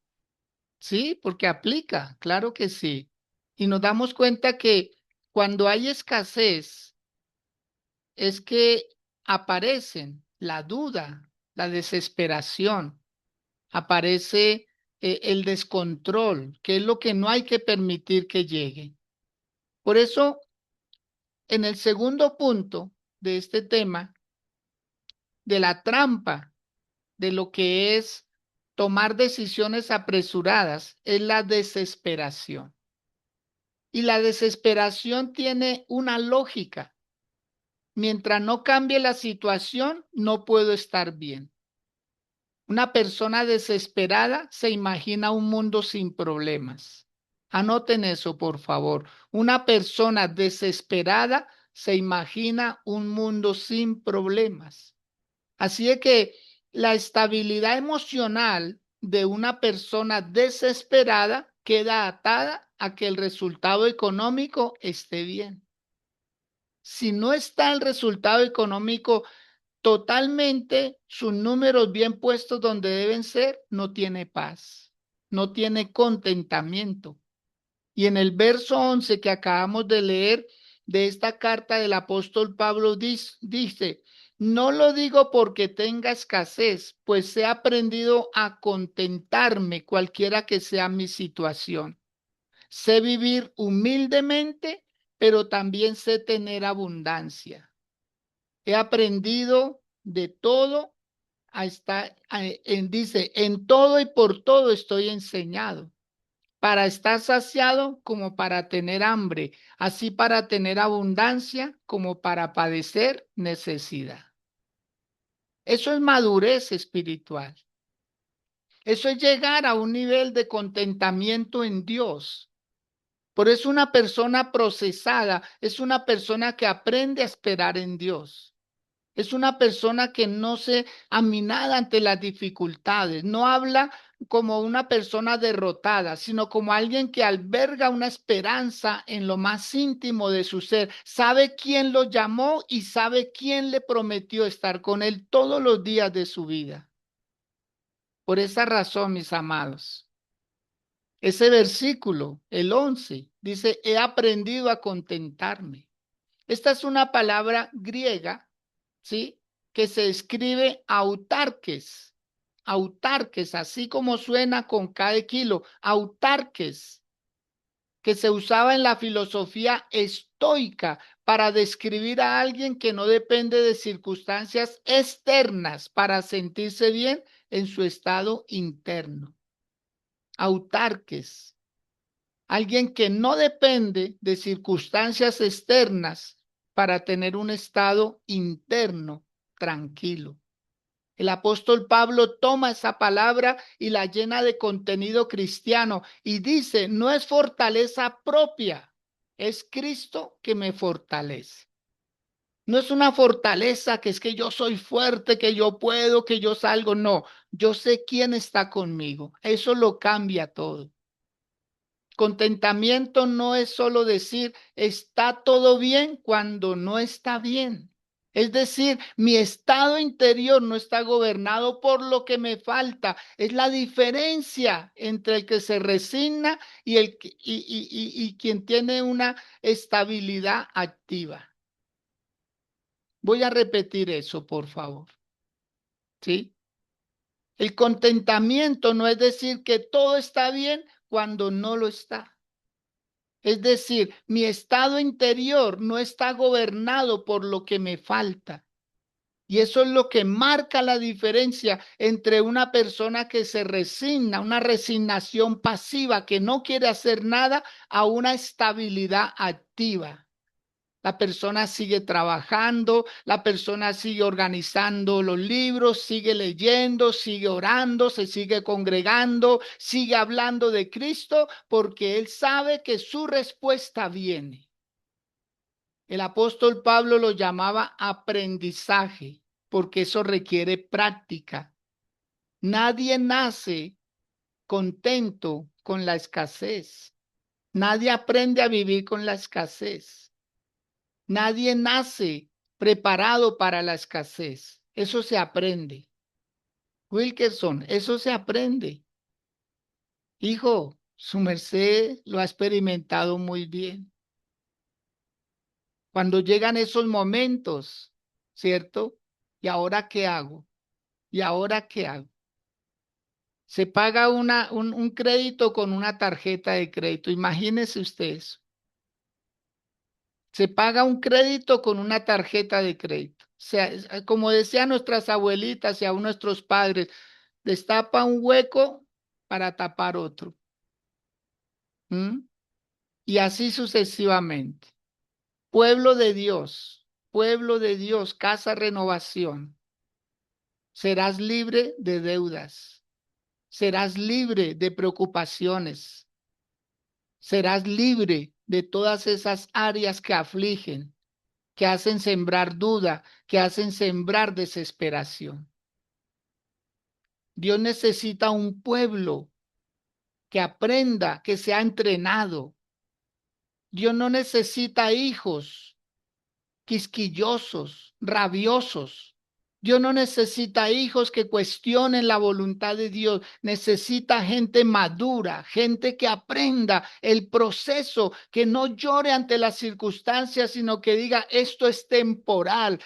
Sí, porque aplica, claro que sí. Y nos damos cuenta que cuando hay escasez es que aparecen la duda, la desesperación, aparece el descontrol, que es lo que no hay que permitir que llegue. Por eso, en el segundo punto de este tema, de la trampa, de lo que es tomar decisiones apresuradas, es la desesperación. Y la desesperación tiene una lógica. Mientras no cambie la situación, no puedo estar bien. Una persona desesperada se imagina un mundo sin problemas. Anoten eso, por favor. Una persona desesperada se imagina un mundo sin problemas. Así es que la estabilidad emocional de una persona desesperada queda atada a que el resultado económico esté bien. Si no está el resultado económico totalmente, sus números bien puestos donde deben ser, no tiene paz, no tiene contentamiento. Y en el verso 11 que acabamos de leer de esta carta del apóstol Pablo dice, no lo digo porque tenga escasez, pues he aprendido a contentarme cualquiera que sea mi situación. Sé vivir humildemente, pero también sé tener abundancia. He aprendido de todo dice, en todo y por todo estoy enseñado, para estar saciado como para tener hambre, así para tener abundancia como para padecer necesidad. Eso es madurez espiritual. Eso es llegar a un nivel de contentamiento en Dios. Por eso una persona procesada es una persona que aprende a esperar en Dios. Es una persona que no se aminada ante las dificultades, no habla como una persona derrotada, sino como alguien que alberga una esperanza en lo más íntimo de su ser. Sabe quién lo llamó y sabe quién le prometió estar con él todos los días de su vida. Por esa razón, mis amados, ese versículo, el 11, dice, he aprendido a contentarme. Esta es una palabra griega, ¿sí? Que se escribe autarques, autarques, así como suena con cada kilo, autarques, que se usaba en la filosofía estoica para describir a alguien que no depende de circunstancias externas para sentirse bien en su estado interno. Autarques, alguien que no depende de circunstancias externas para tener un estado interno tranquilo. El apóstol Pablo toma esa palabra y la llena de contenido cristiano y dice, no es fortaleza propia, es Cristo que me fortalece. No es una fortaleza que es que yo soy fuerte, que yo puedo, que yo salgo. No, yo sé quién está conmigo. Eso lo cambia todo. Contentamiento no es solo decir está todo bien cuando no está bien. Es decir, mi estado interior no está gobernado por lo que me falta. Es la diferencia entre el que se resigna y quien tiene una estabilidad activa. Voy a repetir eso, por favor. ¿Sí? El contentamiento no es decir que todo está bien cuando no lo está. Es decir, mi estado interior no está gobernado por lo que me falta. Y eso es lo que marca la diferencia entre una persona que se resigna, una resignación pasiva, que no quiere hacer nada, a una estabilidad activa. La persona sigue trabajando, la persona sigue organizando los libros, sigue leyendo, sigue orando, se sigue congregando, sigue hablando de Cristo porque él sabe que su respuesta viene. El apóstol Pablo lo llamaba aprendizaje porque eso requiere práctica. Nadie nace contento con la escasez. Nadie aprende a vivir con la escasez. Nadie nace preparado para la escasez. Eso se aprende. Wilkerson, eso se aprende. Hijo, su merced lo ha experimentado muy bien. Cuando llegan esos momentos, ¿cierto? ¿Y ahora qué hago? ¿Y ahora qué hago? Se paga un crédito con una tarjeta de crédito. Imagínense ustedes. Se paga un crédito con una tarjeta de crédito. O sea, como decían nuestras abuelitas y aún nuestros padres, destapa un hueco para tapar otro. ¿Mm? Y así sucesivamente. Pueblo de Dios, Casa Renovación. Serás libre de deudas. Serás libre de preocupaciones. Serás libre de todas esas áreas que afligen, que hacen sembrar duda, que hacen sembrar desesperación. Dios necesita un pueblo que aprenda, que sea entrenado. Dios no necesita hijos quisquillosos, rabiosos. Dios no necesita hijos que cuestionen la voluntad de Dios. Necesita gente madura, gente que aprenda el proceso, que no llore ante las circunstancias, sino que diga, esto es temporal,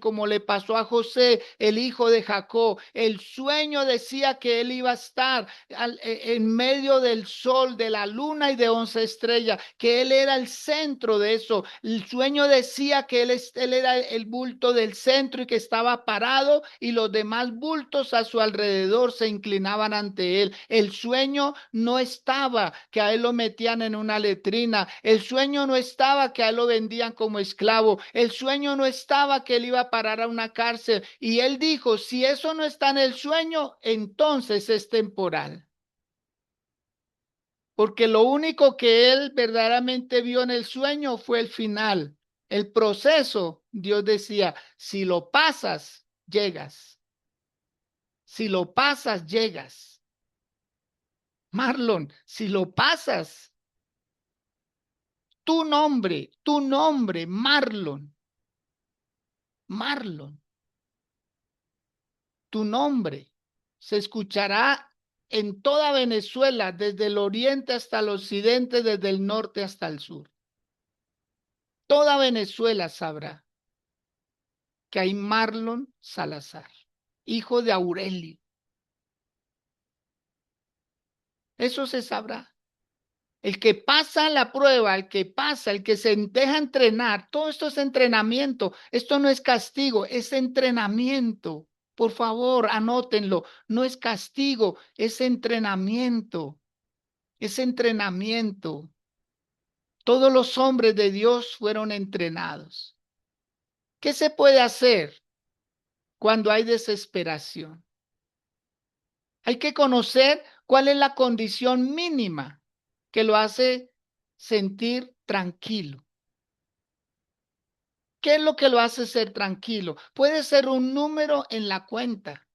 como le pasó a José, el hijo de Jacob. El sueño decía que él iba a estar en medio del sol, de la luna y de 11 estrellas, que él era el centro de eso. El sueño decía que él era el bulto bulto del centro y que estaba parado y los demás bultos a su alrededor se inclinaban ante él. El sueño no estaba que a él lo metían en una letrina. El sueño no estaba que a él lo vendían como esclavo. El sueño no estaba que él iba a parar a una cárcel. Y él dijo, si eso no está en el sueño, entonces es temporal. Porque lo único que él verdaderamente vio en el sueño fue el final. El proceso, Dios decía, si lo pasas, llegas. Si lo pasas, llegas. Marlon, si lo pasas, tu nombre, Marlon, Marlon, tu nombre se escuchará en toda Venezuela, desde el oriente hasta el occidente, desde el norte hasta el sur. Toda Venezuela sabrá que hay Marlon Salazar, hijo de Aurelio. Eso se sabrá. El que pasa la prueba, el que pasa, el que se deja entrenar, todo esto es entrenamiento. Esto no es castigo, es entrenamiento. Por favor, anótenlo. No es castigo, es entrenamiento. Es entrenamiento. Todos los hombres de Dios fueron entrenados. ¿Qué se puede hacer cuando hay desesperación? Hay que conocer cuál es la condición mínima que lo hace sentir tranquilo. ¿Qué es lo que lo hace ser tranquilo? Puede ser un número en la cuenta.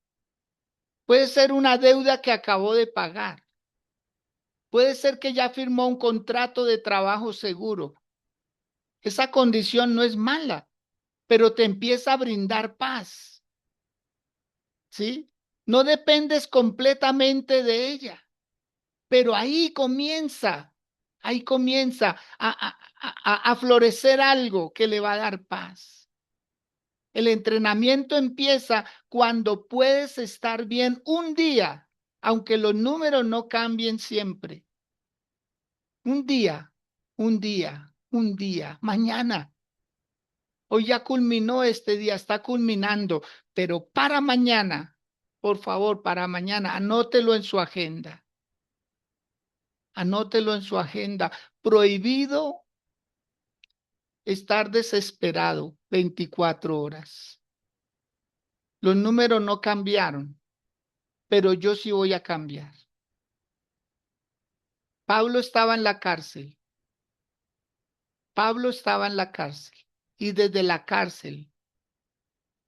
Puede ser una deuda que acabó de pagar. Puede ser que ya firmó un contrato de trabajo seguro. Esa condición no es mala, pero te empieza a brindar paz. ¿Sí? No dependes completamente de ella. Pero ahí comienza a florecer algo que le va a dar paz. El entrenamiento empieza cuando puedes estar bien un día, aunque los números no cambien siempre. Un día, un día, un día, mañana. Hoy ya culminó este día, está culminando, pero para mañana, por favor, para mañana, anótelo en su agenda. Anótelo en su agenda. Prohibido estar desesperado 24 horas. Los números no cambiaron, pero yo sí voy a cambiar. Pablo estaba en la cárcel. Pablo estaba en la cárcel. Y desde la cárcel,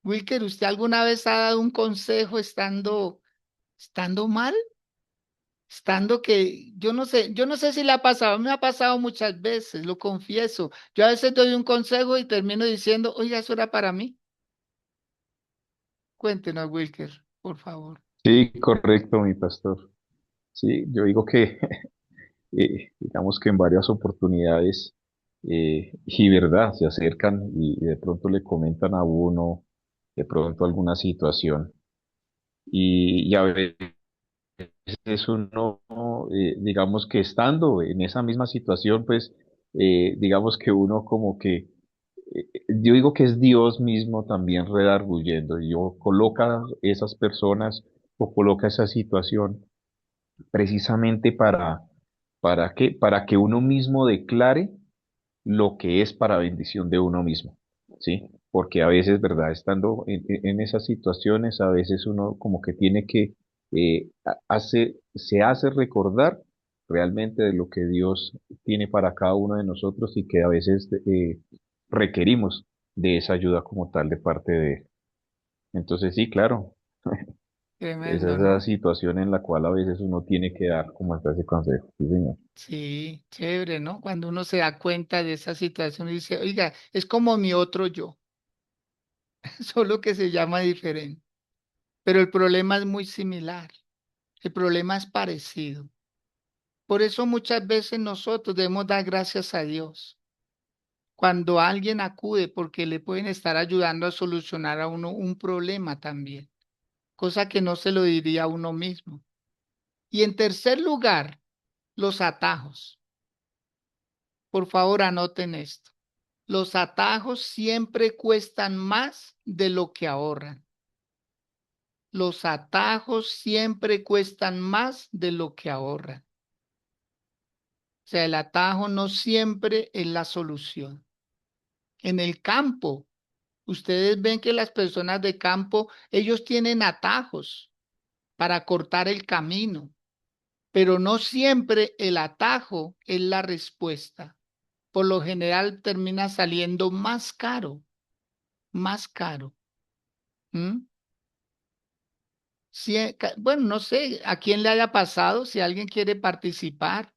Wilker, ¿usted alguna vez ha dado un consejo estando mal? Estando que yo no sé si le ha pasado, me ha pasado muchas veces, lo confieso. Yo a veces doy un consejo y termino diciendo, oiga, eso era para mí. Cuéntenos, Wilker, por favor. Sí, correcto, mi pastor. Sí, yo digo que, digamos que en varias oportunidades, y verdad, se acercan y de pronto le comentan a uno, de pronto alguna situación, y a veces uno, digamos que estando en esa misma situación, pues, digamos que uno como que yo digo que es Dios mismo también redarguyendo. Y yo coloca esas personas o coloca esa situación precisamente para que uno mismo declare lo que es para bendición de uno mismo, ¿sí? Porque a veces, ¿verdad? Estando en esas situaciones, a veces uno como que tiene que, se hace recordar realmente de lo que Dios tiene para cada uno de nosotros y que a veces requerimos de esa ayuda como tal de parte de Él. Entonces, sí, claro, esa Tremendo, es la ¿no? situación en la cual a veces uno tiene que dar como hasta ese consejo. Sí, señor. Sí, chévere, ¿no? Cuando uno se da cuenta de esa situación y dice, oiga, es como mi otro yo, solo que se llama diferente. Pero el problema es muy similar, el problema es parecido. Por eso muchas veces nosotros debemos dar gracias a Dios cuando alguien acude porque le pueden estar ayudando a solucionar a uno un problema también, cosa que no se lo diría a uno mismo. Y en tercer lugar, los atajos. Por favor, anoten esto. Los atajos siempre cuestan más de lo que ahorran. Los atajos siempre cuestan más de lo que ahorran. O sea, el atajo no siempre es la solución. En el campo, ustedes ven que las personas de campo, ellos tienen atajos para cortar el camino, pero no siempre el atajo es la respuesta. Por lo general termina saliendo más caro, más caro. ¿Mm? Bueno, no sé a quién le haya pasado, si alguien quiere participar,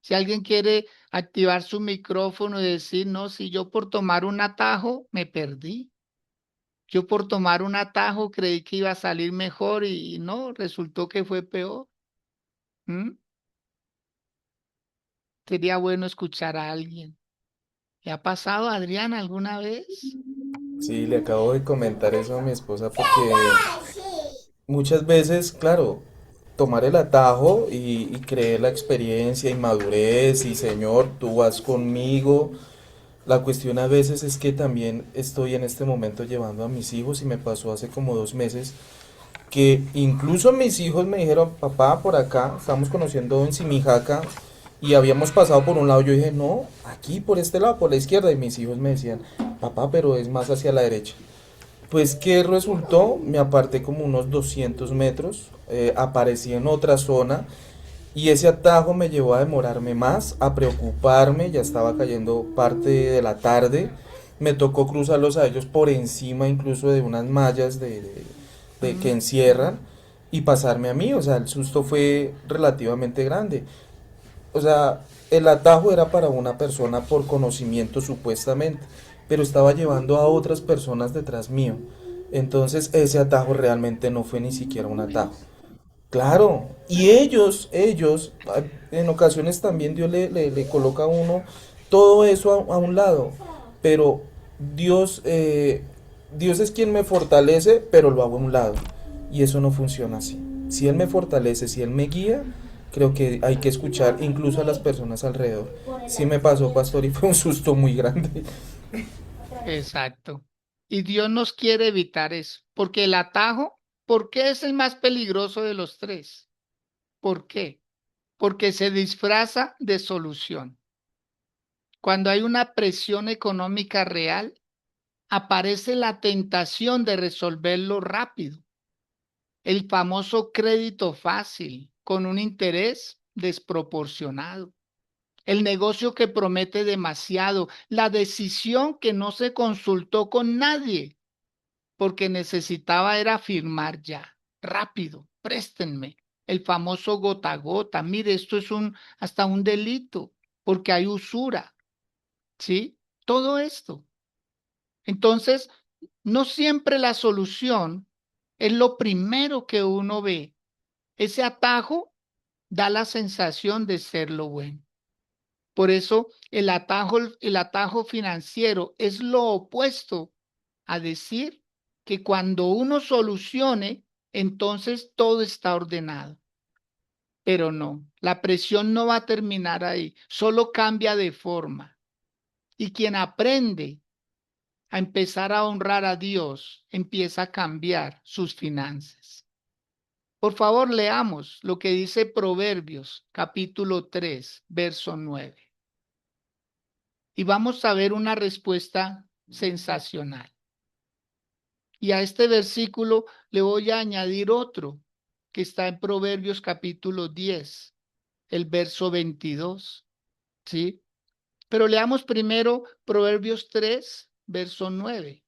si alguien quiere activar su micrófono y decir, no, si yo por tomar un atajo me perdí. Yo por tomar un atajo creí que iba a salir mejor y no, resultó que fue peor. ¿Mm? Sería bueno escuchar a alguien. ¿Le ha pasado, Adrián, alguna vez? Sí, le acabo de comentar eso a mi esposa porque muchas veces, claro, tomar el atajo y creer la experiencia y madurez y Señor, tú vas conmigo. La cuestión a veces es que también estoy en este momento llevando a mis hijos y me pasó hace como 2 meses que incluso mis hijos me dijeron, papá, por acá, estamos conociendo en Simijaca y habíamos pasado por un lado. Yo dije, no, aquí por este lado, por la izquierda. Y mis hijos me decían, papá, pero es más hacia la derecha. Pues, ¿qué resultó? Me aparté como unos 200 metros, aparecí en otra zona y ese atajo me llevó a demorarme más, a preocuparme, ya estaba cayendo parte de la tarde, me tocó cruzarlos a ellos por encima incluso de unas mallas de que encierran y pasarme a mí, o sea, el susto fue relativamente grande. O sea, el atajo era para una persona por conocimiento supuestamente, pero estaba llevando a otras personas detrás mío. Entonces ese atajo realmente no fue ni siquiera un atajo. Claro, y ellos, en ocasiones también Dios le coloca a uno todo eso a un lado, pero Dios, Dios es quien me fortalece, pero lo hago a un lado, y eso no funciona así. Si Él me fortalece, si Él me guía, creo que hay que escuchar incluso a las personas alrededor. Sí me pasó, pastor, y fue un susto muy grande. Exacto. Y Dios nos quiere evitar eso, porque el atajo, ¿por qué es el más peligroso de los tres? ¿Por qué? Porque se disfraza de solución. Cuando hay una presión económica real, aparece la tentación de resolverlo rápido. El famoso crédito fácil, con un interés desproporcionado. El negocio que promete demasiado, la decisión que no se consultó con nadie, porque necesitaba era firmar ya, rápido, préstenme. El famoso gota a gota, mire, esto es hasta un delito, porque hay usura, ¿sí? Todo esto. Entonces, no siempre la solución es lo primero que uno ve. Ese atajo da la sensación de ser lo bueno. Por eso el atajo financiero es lo opuesto a decir que cuando uno solucione, entonces todo está ordenado. Pero no, la presión no va a terminar ahí, solo cambia de forma. Y quien aprende a empezar a honrar a Dios, empieza a cambiar sus finanzas. Por favor, leamos lo que dice Proverbios, capítulo 3, verso 9. Y vamos a ver una respuesta sensacional. Y a este versículo le voy a añadir otro que está en Proverbios capítulo 10, el verso 22, ¿sí? Pero leamos primero Proverbios 3, verso 9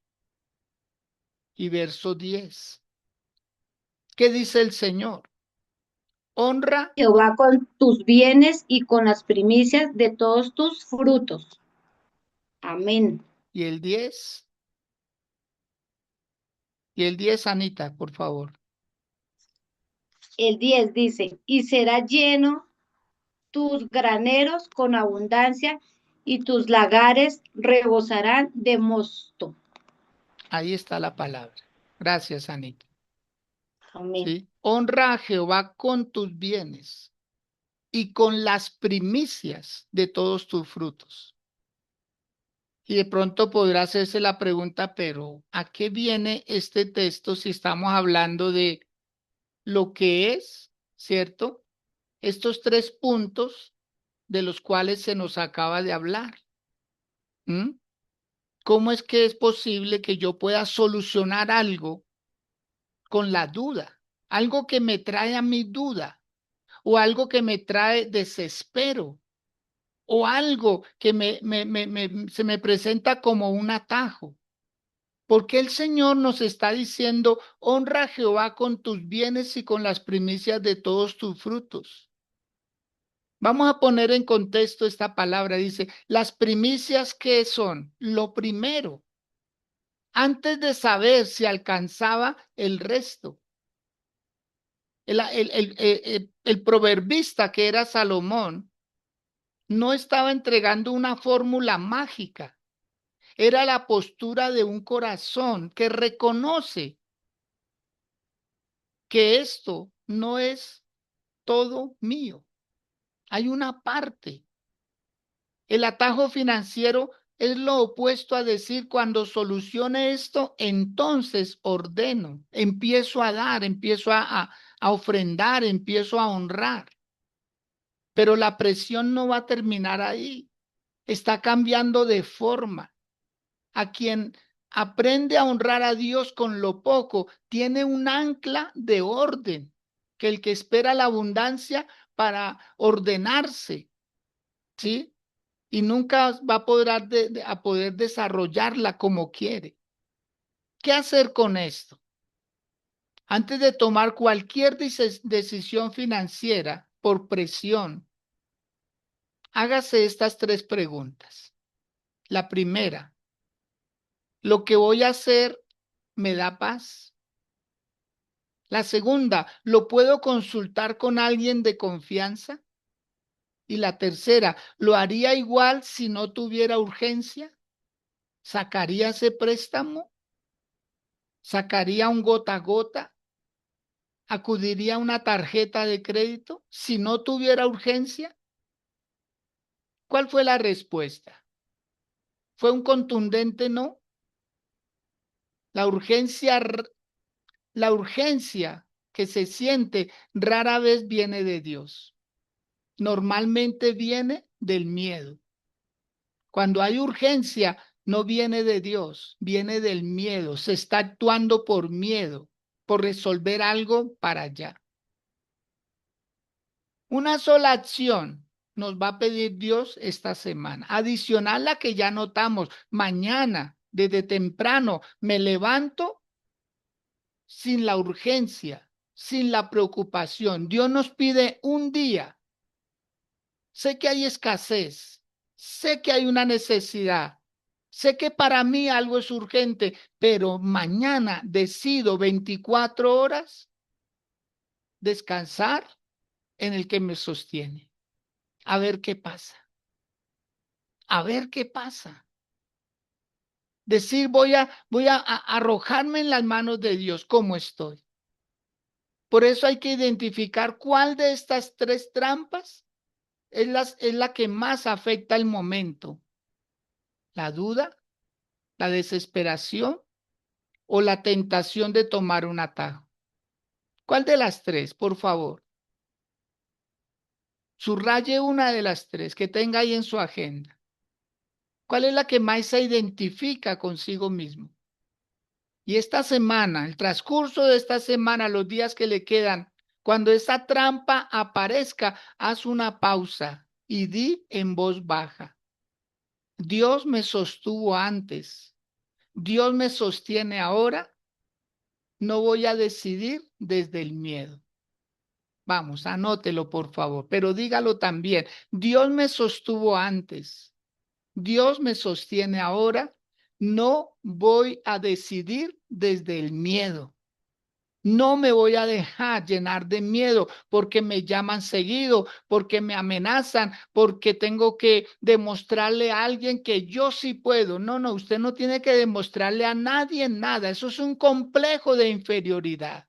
y verso 10. ¿Qué dice el Señor? Honra. Jehová con tus bienes y con las primicias de todos tus frutos. Amén. ¿Y el 10? Y el 10, Anita, por favor. El 10 dice, y será lleno tus graneros con abundancia y tus lagares rebosarán de mosto. Ahí está la palabra. Gracias, Anita. Amén. ¿Sí? Honra a Jehová con tus bienes y con las primicias de todos tus frutos. Y de pronto podrá hacerse la pregunta, pero ¿a qué viene este texto si estamos hablando de lo que es, ¿cierto? Estos 3 puntos de los cuales se nos acaba de hablar. ¿Mm? ¿Cómo es que es posible que yo pueda solucionar algo con la duda? Algo que me trae a mi duda, o algo que me trae desespero, o algo que se me presenta como un atajo. Porque el Señor nos está diciendo, honra a Jehová con tus bienes y con las primicias de todos tus frutos. Vamos a poner en contexto esta palabra. Dice, las primicias, ¿qué son? Lo primero, antes de saber si alcanzaba el resto. El proverbista, que era Salomón, no estaba entregando una fórmula mágica. Era la postura de un corazón que reconoce que esto no es todo mío. Hay una parte. El atajo financiero es lo opuesto a decir, cuando solucione esto, entonces ordeno, empiezo a dar, empiezo a ofrendar, empiezo a honrar. Pero la presión no va a terminar ahí. Está cambiando de forma. A quien aprende a honrar a Dios con lo poco, tiene un ancla de orden, que el que espera la abundancia para ordenarse, ¿sí? Y nunca va a poder desarrollarla como quiere. ¿Qué hacer con esto? Antes de tomar cualquier decisión financiera por presión, hágase estas 3 preguntas. La primera, ¿lo que voy a hacer me da paz? La segunda, ¿lo puedo consultar con alguien de confianza? Y la tercera, ¿lo haría igual si no tuviera urgencia? ¿Sacaría ese préstamo? ¿Sacaría un gota a gota? ¿Acudiría a una tarjeta de crédito si no tuviera urgencia? ¿Cuál fue la respuesta? ¿Fue un contundente no? La urgencia que se siente rara vez viene de Dios. Normalmente viene del miedo. Cuando hay urgencia, no viene de Dios, viene del miedo. Se está actuando por miedo, por resolver algo para allá. Una sola acción nos va a pedir Dios esta semana, adicional a la que ya notamos. Mañana, desde temprano, me levanto sin la urgencia, sin la preocupación. Dios nos pide un día. Sé que hay escasez, sé que hay una necesidad, sé que para mí algo es urgente, pero mañana decido 24 horas descansar en el que me sostiene. A ver qué pasa. A ver qué pasa. Decir, voy a arrojarme en las manos de Dios como estoy. Por eso hay que identificar cuál de estas 3 trampas es la que más afecta el momento. La duda, la desesperación o la tentación de tomar un atajo. ¿Cuál de las 3, por favor? Subraye una de las 3 que tenga ahí en su agenda. ¿Cuál es la que más se identifica consigo mismo? Y esta semana, el transcurso de esta semana, los días que le quedan, cuando esa trampa aparezca, haz una pausa y di en voz baja: Dios me sostuvo antes, Dios me sostiene ahora, no voy a decidir desde el miedo. Vamos, anótelo por favor, pero dígalo también: Dios me sostuvo antes, Dios me sostiene ahora, no voy a decidir desde el miedo. No me voy a dejar llenar de miedo porque me llaman seguido, porque me amenazan, porque tengo que demostrarle a alguien que yo sí puedo. No, usted no tiene que demostrarle a nadie nada. Eso es un complejo de inferioridad.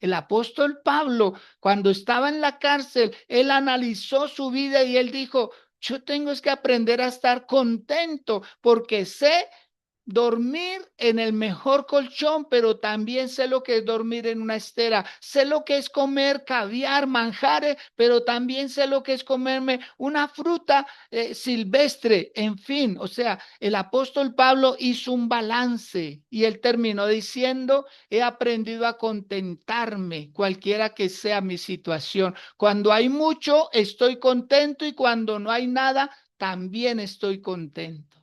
El apóstol Pablo, cuando estaba en la cárcel, él analizó su vida y él dijo: Yo tengo es que aprender a estar contento porque sé dormir en el mejor colchón, pero también sé lo que es dormir en una estera. Sé lo que es comer caviar, manjares, pero también sé lo que es comerme una fruta silvestre. En fin, o sea, el apóstol Pablo hizo un balance y él terminó diciendo, he aprendido a contentarme, cualquiera que sea mi situación. Cuando hay mucho, estoy contento y cuando no hay nada, también estoy contento.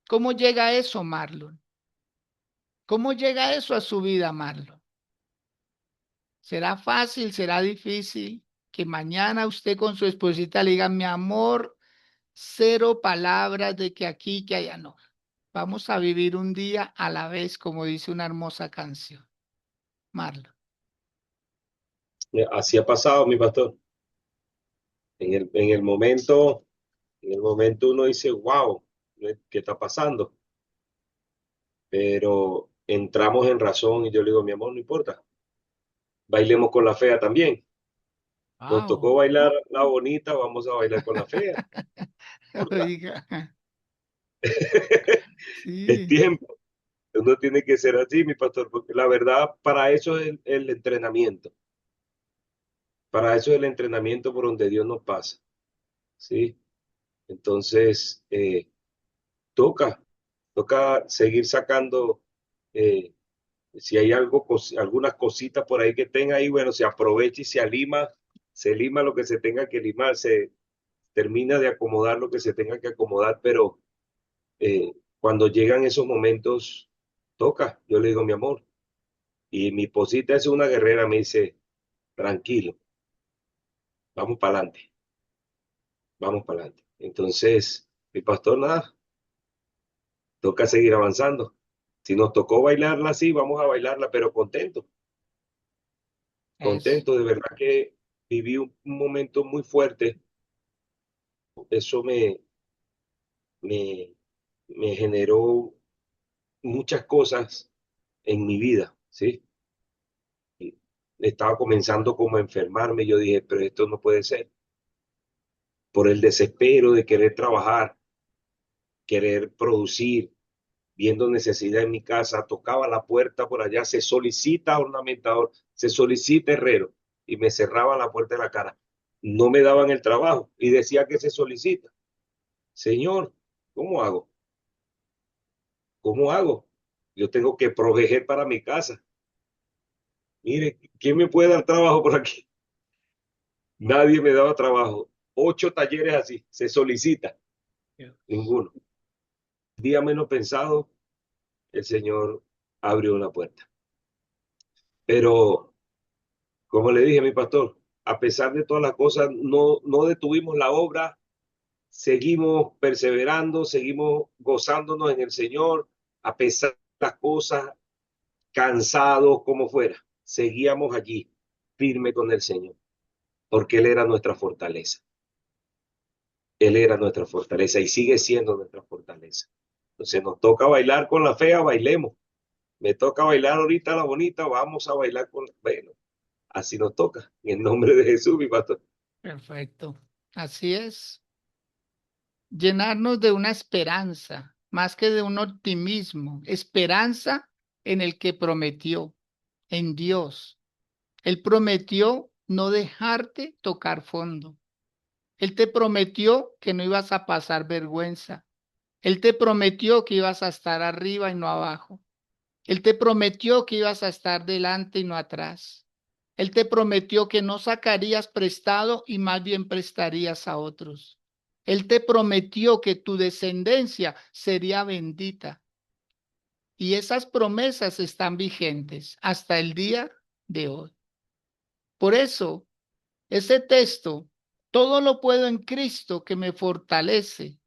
¿Cómo llega eso, Marlon? ¿Cómo llega eso a su vida, Marlon? ¿Será fácil? ¿Será difícil? Que mañana usted con su esposita le diga, mi amor, cero palabras de que aquí, que allá no. Vamos a vivir un día a la vez, como dice una hermosa canción. Marlon. Así ha pasado, mi pastor. En el momento uno dice, wow, ¿qué está pasando? Pero entramos en razón y yo le digo, mi amor, no importa, bailemos con la fea también. Nos tocó Wow. bailar la bonita, vamos a bailar con la fea. No importa. Oiga, Es sí, tiempo. Uno tiene que ser así, mi pastor, porque la verdad, para eso es el entrenamiento. Para eso es el entrenamiento por donde Dios nos pasa. ¿Sí? Entonces, toca, toca seguir sacando, si hay algo, algunas cositas por ahí que tenga ahí, bueno, se aprovecha y se lima lo que se tenga que limar, se termina de acomodar lo que se tenga que acomodar, pero cuando llegan esos momentos, toca, yo le digo, mi amor, y mi esposita es una guerrera, me dice, tranquilo, vamos para adelante, vamos para adelante. Entonces, mi pastor, nada, toca seguir avanzando. Si nos tocó bailarla así, vamos a bailarla, pero contento, eso. contento, de verdad que viví un momento muy fuerte, eso me, me generó muchas cosas en mi vida, ¿sí? Y estaba comenzando como a enfermarme, yo dije, pero esto no puede ser, por el desespero de querer trabajar, querer producir, viendo necesidad en mi casa, tocaba la puerta por allá, se solicita ornamentador, se solicita herrero, y me cerraba la puerta de la cara. No me daban el trabajo y decía que se solicita. Señor, ¿cómo hago? ¿Cómo hago? Yo tengo que proveer para mi casa. Mire, ¿quién me puede dar trabajo por aquí? Nadie me daba trabajo. 8 talleres así, se solicita. Ninguno. Día menos pensado, el Señor abrió una puerta. Pero, como le dije a mi pastor, a pesar de todas las cosas, no detuvimos la obra, seguimos perseverando, seguimos gozándonos en el Señor, a pesar de las cosas, cansados como fuera, seguíamos allí, firme con el Señor, porque Él era nuestra fortaleza. Él era nuestra fortaleza y sigue siendo nuestra fortaleza. Entonces nos toca bailar con la fea, bailemos. Me toca bailar ahorita la bonita, vamos a bailar con... Bueno, así nos toca. En el nombre de Jesús, mi pastor. Perfecto. Así es. Llenarnos de una esperanza, más que de un optimismo, esperanza en el que prometió, en Dios. Él prometió no dejarte tocar fondo. Él te prometió que no ibas a pasar vergüenza. Él te prometió que ibas a estar arriba y no abajo. Él te prometió que ibas a estar delante y no atrás. Él te prometió que no sacarías prestado y más bien prestarías a otros. Él te prometió que tu descendencia sería bendita. Y esas promesas están vigentes hasta el día de hoy. Por eso, ese texto, todo lo puedo en Cristo que me fortalece,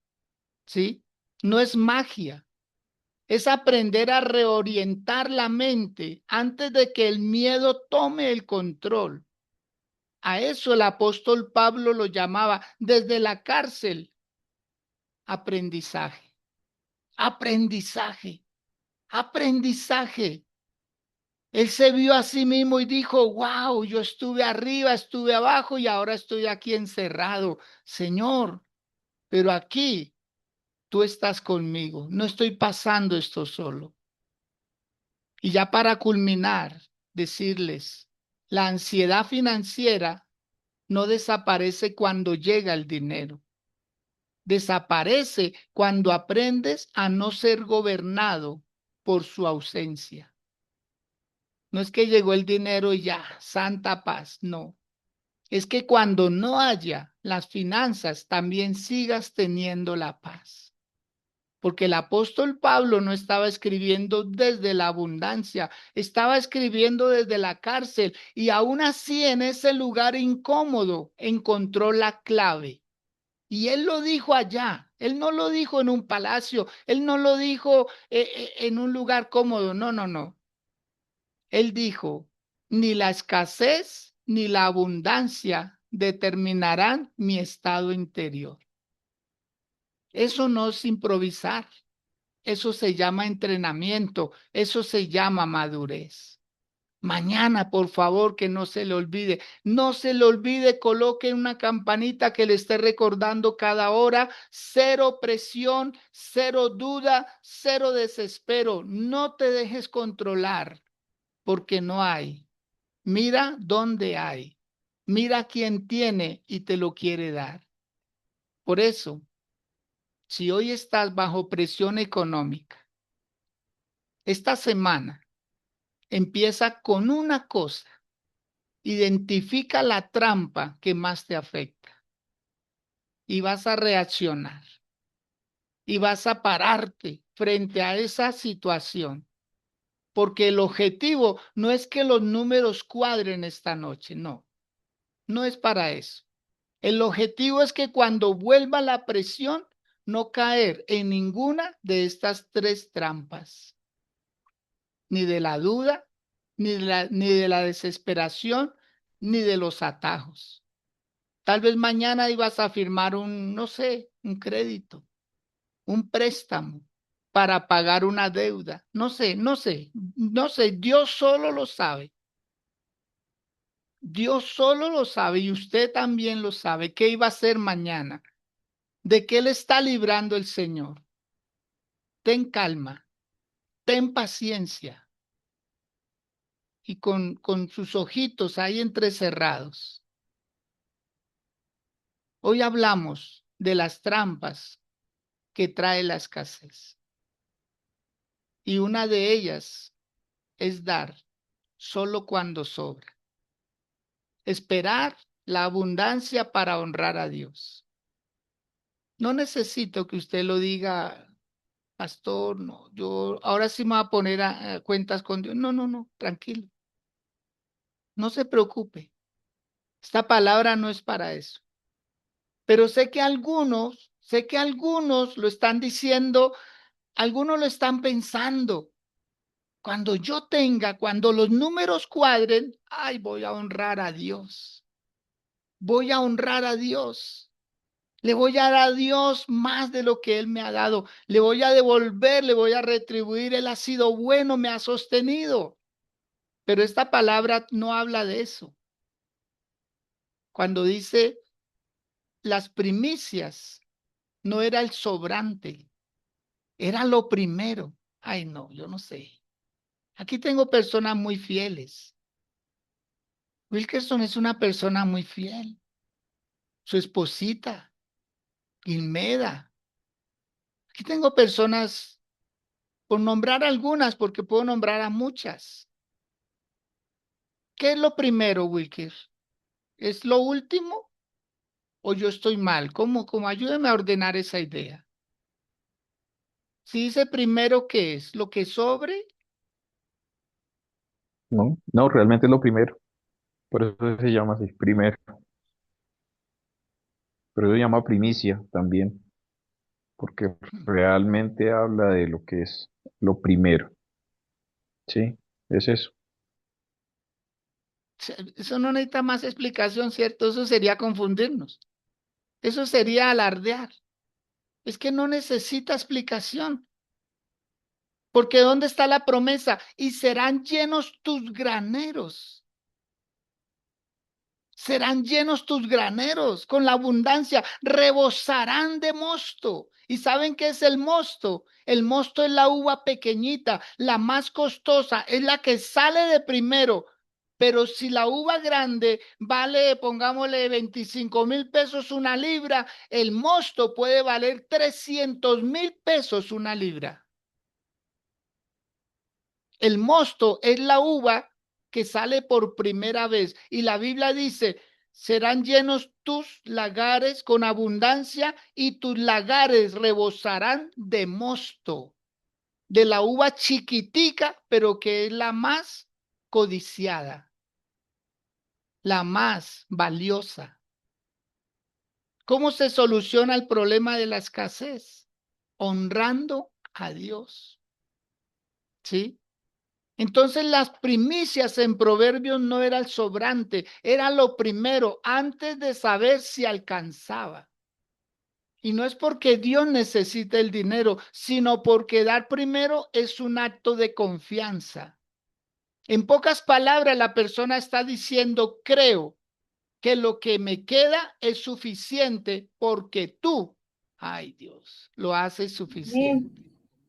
¿sí? No es magia, es aprender a reorientar la mente antes de que el miedo tome el control. A eso el apóstol Pablo lo llamaba desde la cárcel, aprendizaje, aprendizaje, aprendizaje. Él se vio a sí mismo y dijo, wow, yo estuve arriba, estuve abajo y ahora estoy aquí encerrado. Señor, pero aquí tú estás conmigo, no estoy pasando esto solo. Y ya para culminar, decirles, la ansiedad financiera no desaparece cuando llega el dinero. Desaparece cuando aprendes a no ser gobernado por su ausencia. No es que llegó el dinero y ya, santa paz, no. Es que cuando no haya las finanzas, también sigas teniendo la paz. Porque el apóstol Pablo no estaba escribiendo desde la abundancia, estaba escribiendo desde la cárcel y aún así en ese lugar incómodo encontró la clave. Y él lo dijo allá, él no lo dijo en un palacio, él no lo dijo en un lugar cómodo, no, no, no. Él dijo, ni la escasez ni la abundancia determinarán mi estado interior. Eso no es improvisar. Eso se llama entrenamiento, eso se llama madurez. Mañana, por favor, que no se le olvide. No se le olvide, coloque una campanita que le esté recordando cada hora. Cero presión, cero duda, cero desespero. No te dejes controlar porque no hay. Mira dónde hay. Mira quién tiene y te lo quiere dar. Por eso, si hoy estás bajo presión económica, esta semana empieza con una cosa. Identifica la trampa que más te afecta y vas a reaccionar y vas a pararte frente a esa situación. Porque el objetivo no es que los números cuadren esta noche, no, no es para eso. El objetivo es que cuando vuelva la presión, no caer en ninguna de estas tres trampas, ni de la duda, ni de la desesperación, ni de los atajos. Tal vez mañana ibas a firmar un, no sé, un crédito, un préstamo para pagar una deuda. No sé, no sé, no sé. Dios solo lo sabe. Dios solo lo sabe y usted también lo sabe. ¿Qué iba a hacer mañana? ¿De qué le está librando el Señor? Ten calma, ten paciencia y con sus ojitos ahí entrecerrados. Hoy hablamos de las trampas que trae la escasez. Y una de ellas es dar solo cuando sobra. Esperar la abundancia para honrar a Dios. No necesito que usted lo diga, pastor, no, yo ahora sí me voy a poner a cuentas con Dios. No, no, no, tranquilo. No se preocupe. Esta palabra no es para eso. Pero sé que algunos lo están diciendo, algunos lo están pensando. Cuando yo tenga, cuando los números cuadren, ay, voy a honrar a Dios. Voy a honrar a Dios. Le voy a dar a Dios más de lo que Él me ha dado. Le voy a devolver, le voy a retribuir. Él ha sido bueno, me ha sostenido. Pero esta palabra no habla de eso. Cuando dice las primicias, no era el sobrante, era lo primero. Ay, no, yo no sé. Aquí tengo personas muy fieles. Wilkerson es una persona muy fiel. Su esposita, Guilmeda. Aquí tengo personas, por nombrar algunas, porque puedo nombrar a muchas. ¿Qué es lo primero, Wilker? ¿Es lo último o yo estoy mal? ¿Cómo? Ayúdeme a ordenar esa idea. Si dice primero, ¿qué es? ¿Lo que sobre? No, no, realmente es lo primero. Por eso se llama así, primero. Pero eso se llama primicia también, porque realmente habla de lo que es lo primero. Sí, es eso. Eso no necesita más explicación, ¿cierto? Eso sería confundirnos. Eso sería alardear. Es que no necesita explicación. Porque ¿dónde está la promesa? Y serán llenos tus graneros. Serán llenos tus graneros con la abundancia, rebosarán de mosto. ¿Y saben qué es el mosto? El mosto es la uva pequeñita, la más costosa, es la que sale de primero. Pero si la uva grande vale, pongámosle 25,000 pesos una libra, el mosto puede valer 300,000 pesos una libra. El mosto es la uva que sale por primera vez. Y la Biblia dice, serán llenos tus lagares con abundancia y tus lagares rebosarán de mosto, de la uva chiquitica, pero que es la más codiciada, la más valiosa. ¿Cómo se soluciona el problema de la escasez? Honrando a Dios. ¿Sí? Entonces las primicias en Proverbios no era el sobrante, era lo primero, antes de saber si alcanzaba. Y no es porque Dios necesite el dinero, sino porque dar primero es un acto de confianza. En pocas palabras, la persona está diciendo, creo que lo que me queda es suficiente porque tú, ay Dios, lo haces suficiente.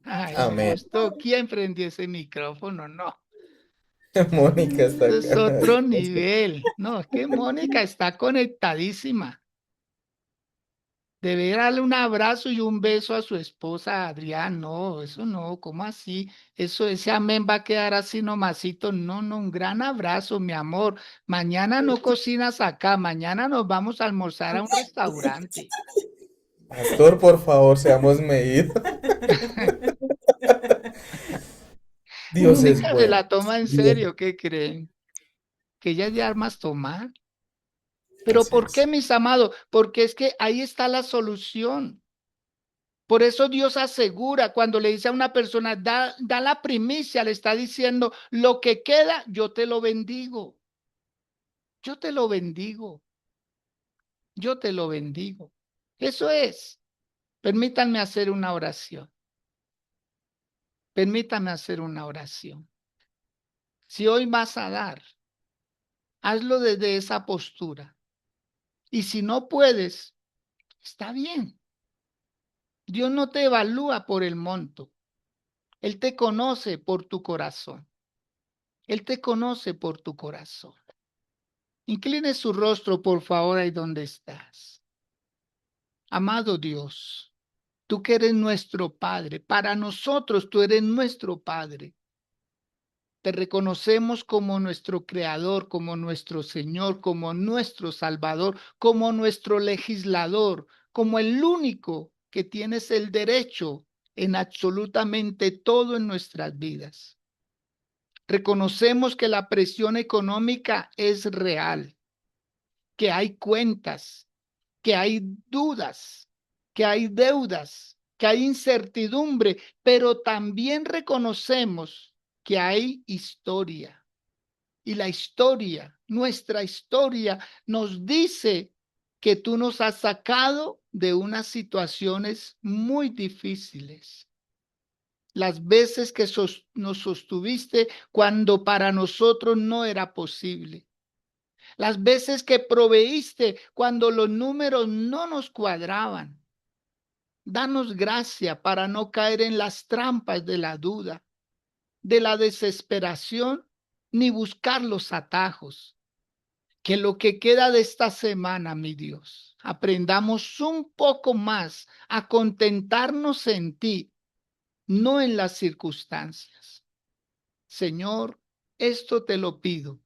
Ay, no, Amén. ¿quién prendió ese micrófono? No. Mónica está Es acá. otro nivel. No, es que Mónica está conectadísima. Debe darle un abrazo y un beso a su esposa Adrián. No, eso no, ¿cómo así? Ese amén va a quedar así nomasito. No, no, un gran abrazo, mi amor. Mañana no cocinas acá, mañana nos vamos a almorzar a un restaurante. Pastor, por favor, seamos medidos. Dios es Mónica se bueno. la toma en Dios. serio, ¿qué creen? Que ella es de armas tomar. ¿Pero Así por qué, es. mis amados? Porque es que ahí está la solución. Por eso Dios asegura cuando le dice a una persona, da la primicia, le está diciendo, lo que queda, yo te lo bendigo. Yo te lo bendigo. Yo te lo bendigo. Eso es. Permítanme hacer una oración. Permítanme hacer una oración. Si hoy vas a dar, hazlo desde esa postura. Y si no puedes, está bien. Dios no te evalúa por el monto. Él te conoce por tu corazón. Él te conoce por tu corazón. Incline su rostro, por favor, ahí donde estás. Amado Dios, tú que eres nuestro Padre, para nosotros tú eres nuestro Padre. Te reconocemos como nuestro Creador, como nuestro Señor, como nuestro Salvador, como nuestro legislador, como el único que tienes el derecho en absolutamente todo en nuestras vidas. Reconocemos que la presión económica es real, que hay cuentas, que hay dudas, que hay deudas, que hay incertidumbre, pero también reconocemos que hay historia. Y la historia, nuestra historia, nos dice que tú nos has sacado de unas situaciones muy difíciles. Las veces que nos sostuviste cuando para nosotros no era posible. Las veces que proveíste cuando los números no nos cuadraban. Danos gracia para no caer en las trampas de la duda, de la desesperación, ni buscar los atajos. Que lo que queda de esta semana, mi Dios, aprendamos un poco más a contentarnos en ti, no en las circunstancias. Señor, esto te lo pido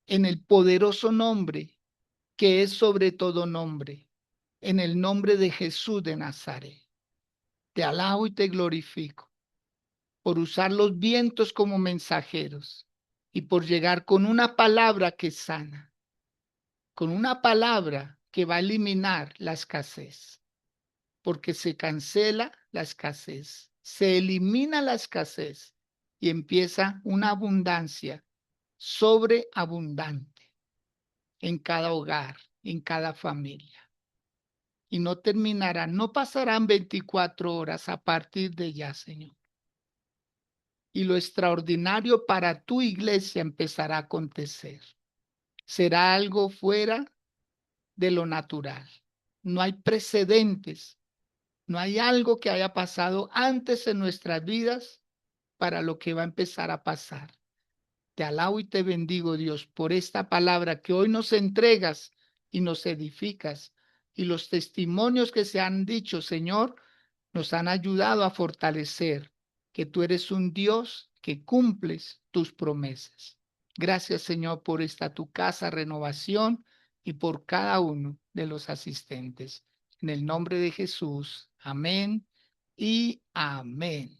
en el poderoso nombre que es sobre todo nombre, en el nombre de Jesús de Nazaret. Te alabo y te glorifico por usar los vientos como mensajeros y por llegar con una palabra que sana, con una palabra que va a eliminar la escasez, porque se cancela la escasez, se elimina la escasez y empieza una abundancia sobreabundante en cada hogar, en cada familia. Y no terminarán, no pasarán 24 horas a partir de ya, Señor, y lo extraordinario para tu iglesia empezará a acontecer. Será algo fuera de lo natural. No hay precedentes, no hay algo que haya pasado antes en nuestras vidas para lo que va a empezar a pasar. Te alabo y te bendigo, Dios, por esta palabra que hoy nos entregas y nos edificas. Y los testimonios que se han dicho, Señor, nos han ayudado a fortalecer que tú eres un Dios que cumples tus promesas. Gracias, Señor, por esta tu casa renovación y por cada uno de los asistentes. En el nombre de Jesús. Amén y amén.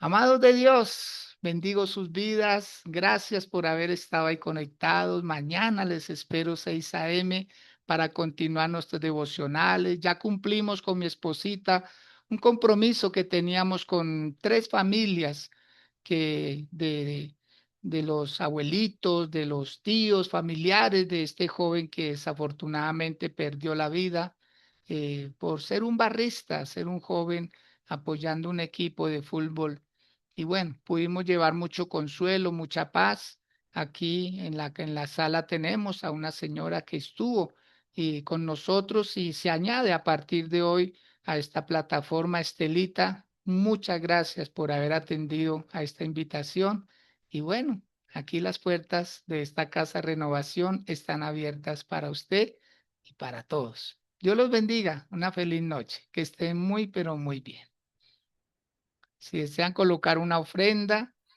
Amados de Dios, bendigo sus vidas. Gracias por haber estado ahí conectados. Mañana les espero 6 a.m. para continuar nuestros devocionales. Ya cumplimos con mi esposita un compromiso que teníamos con 3 familias que de los abuelitos, de los tíos, familiares de este joven que desafortunadamente perdió la vida por ser un barrista, ser un joven apoyando un equipo de fútbol. Y bueno, pudimos llevar mucho consuelo, mucha paz. Aquí en la sala tenemos a una señora que estuvo con nosotros y se añade a partir de hoy a esta plataforma. Estelita, muchas gracias por haber atendido a esta invitación. Y bueno, aquí las puertas de esta casa Renovación están abiertas para usted y para todos. Dios los bendiga. Una feliz noche. Que estén muy, pero muy bien. Si desean colocar una ofrenda,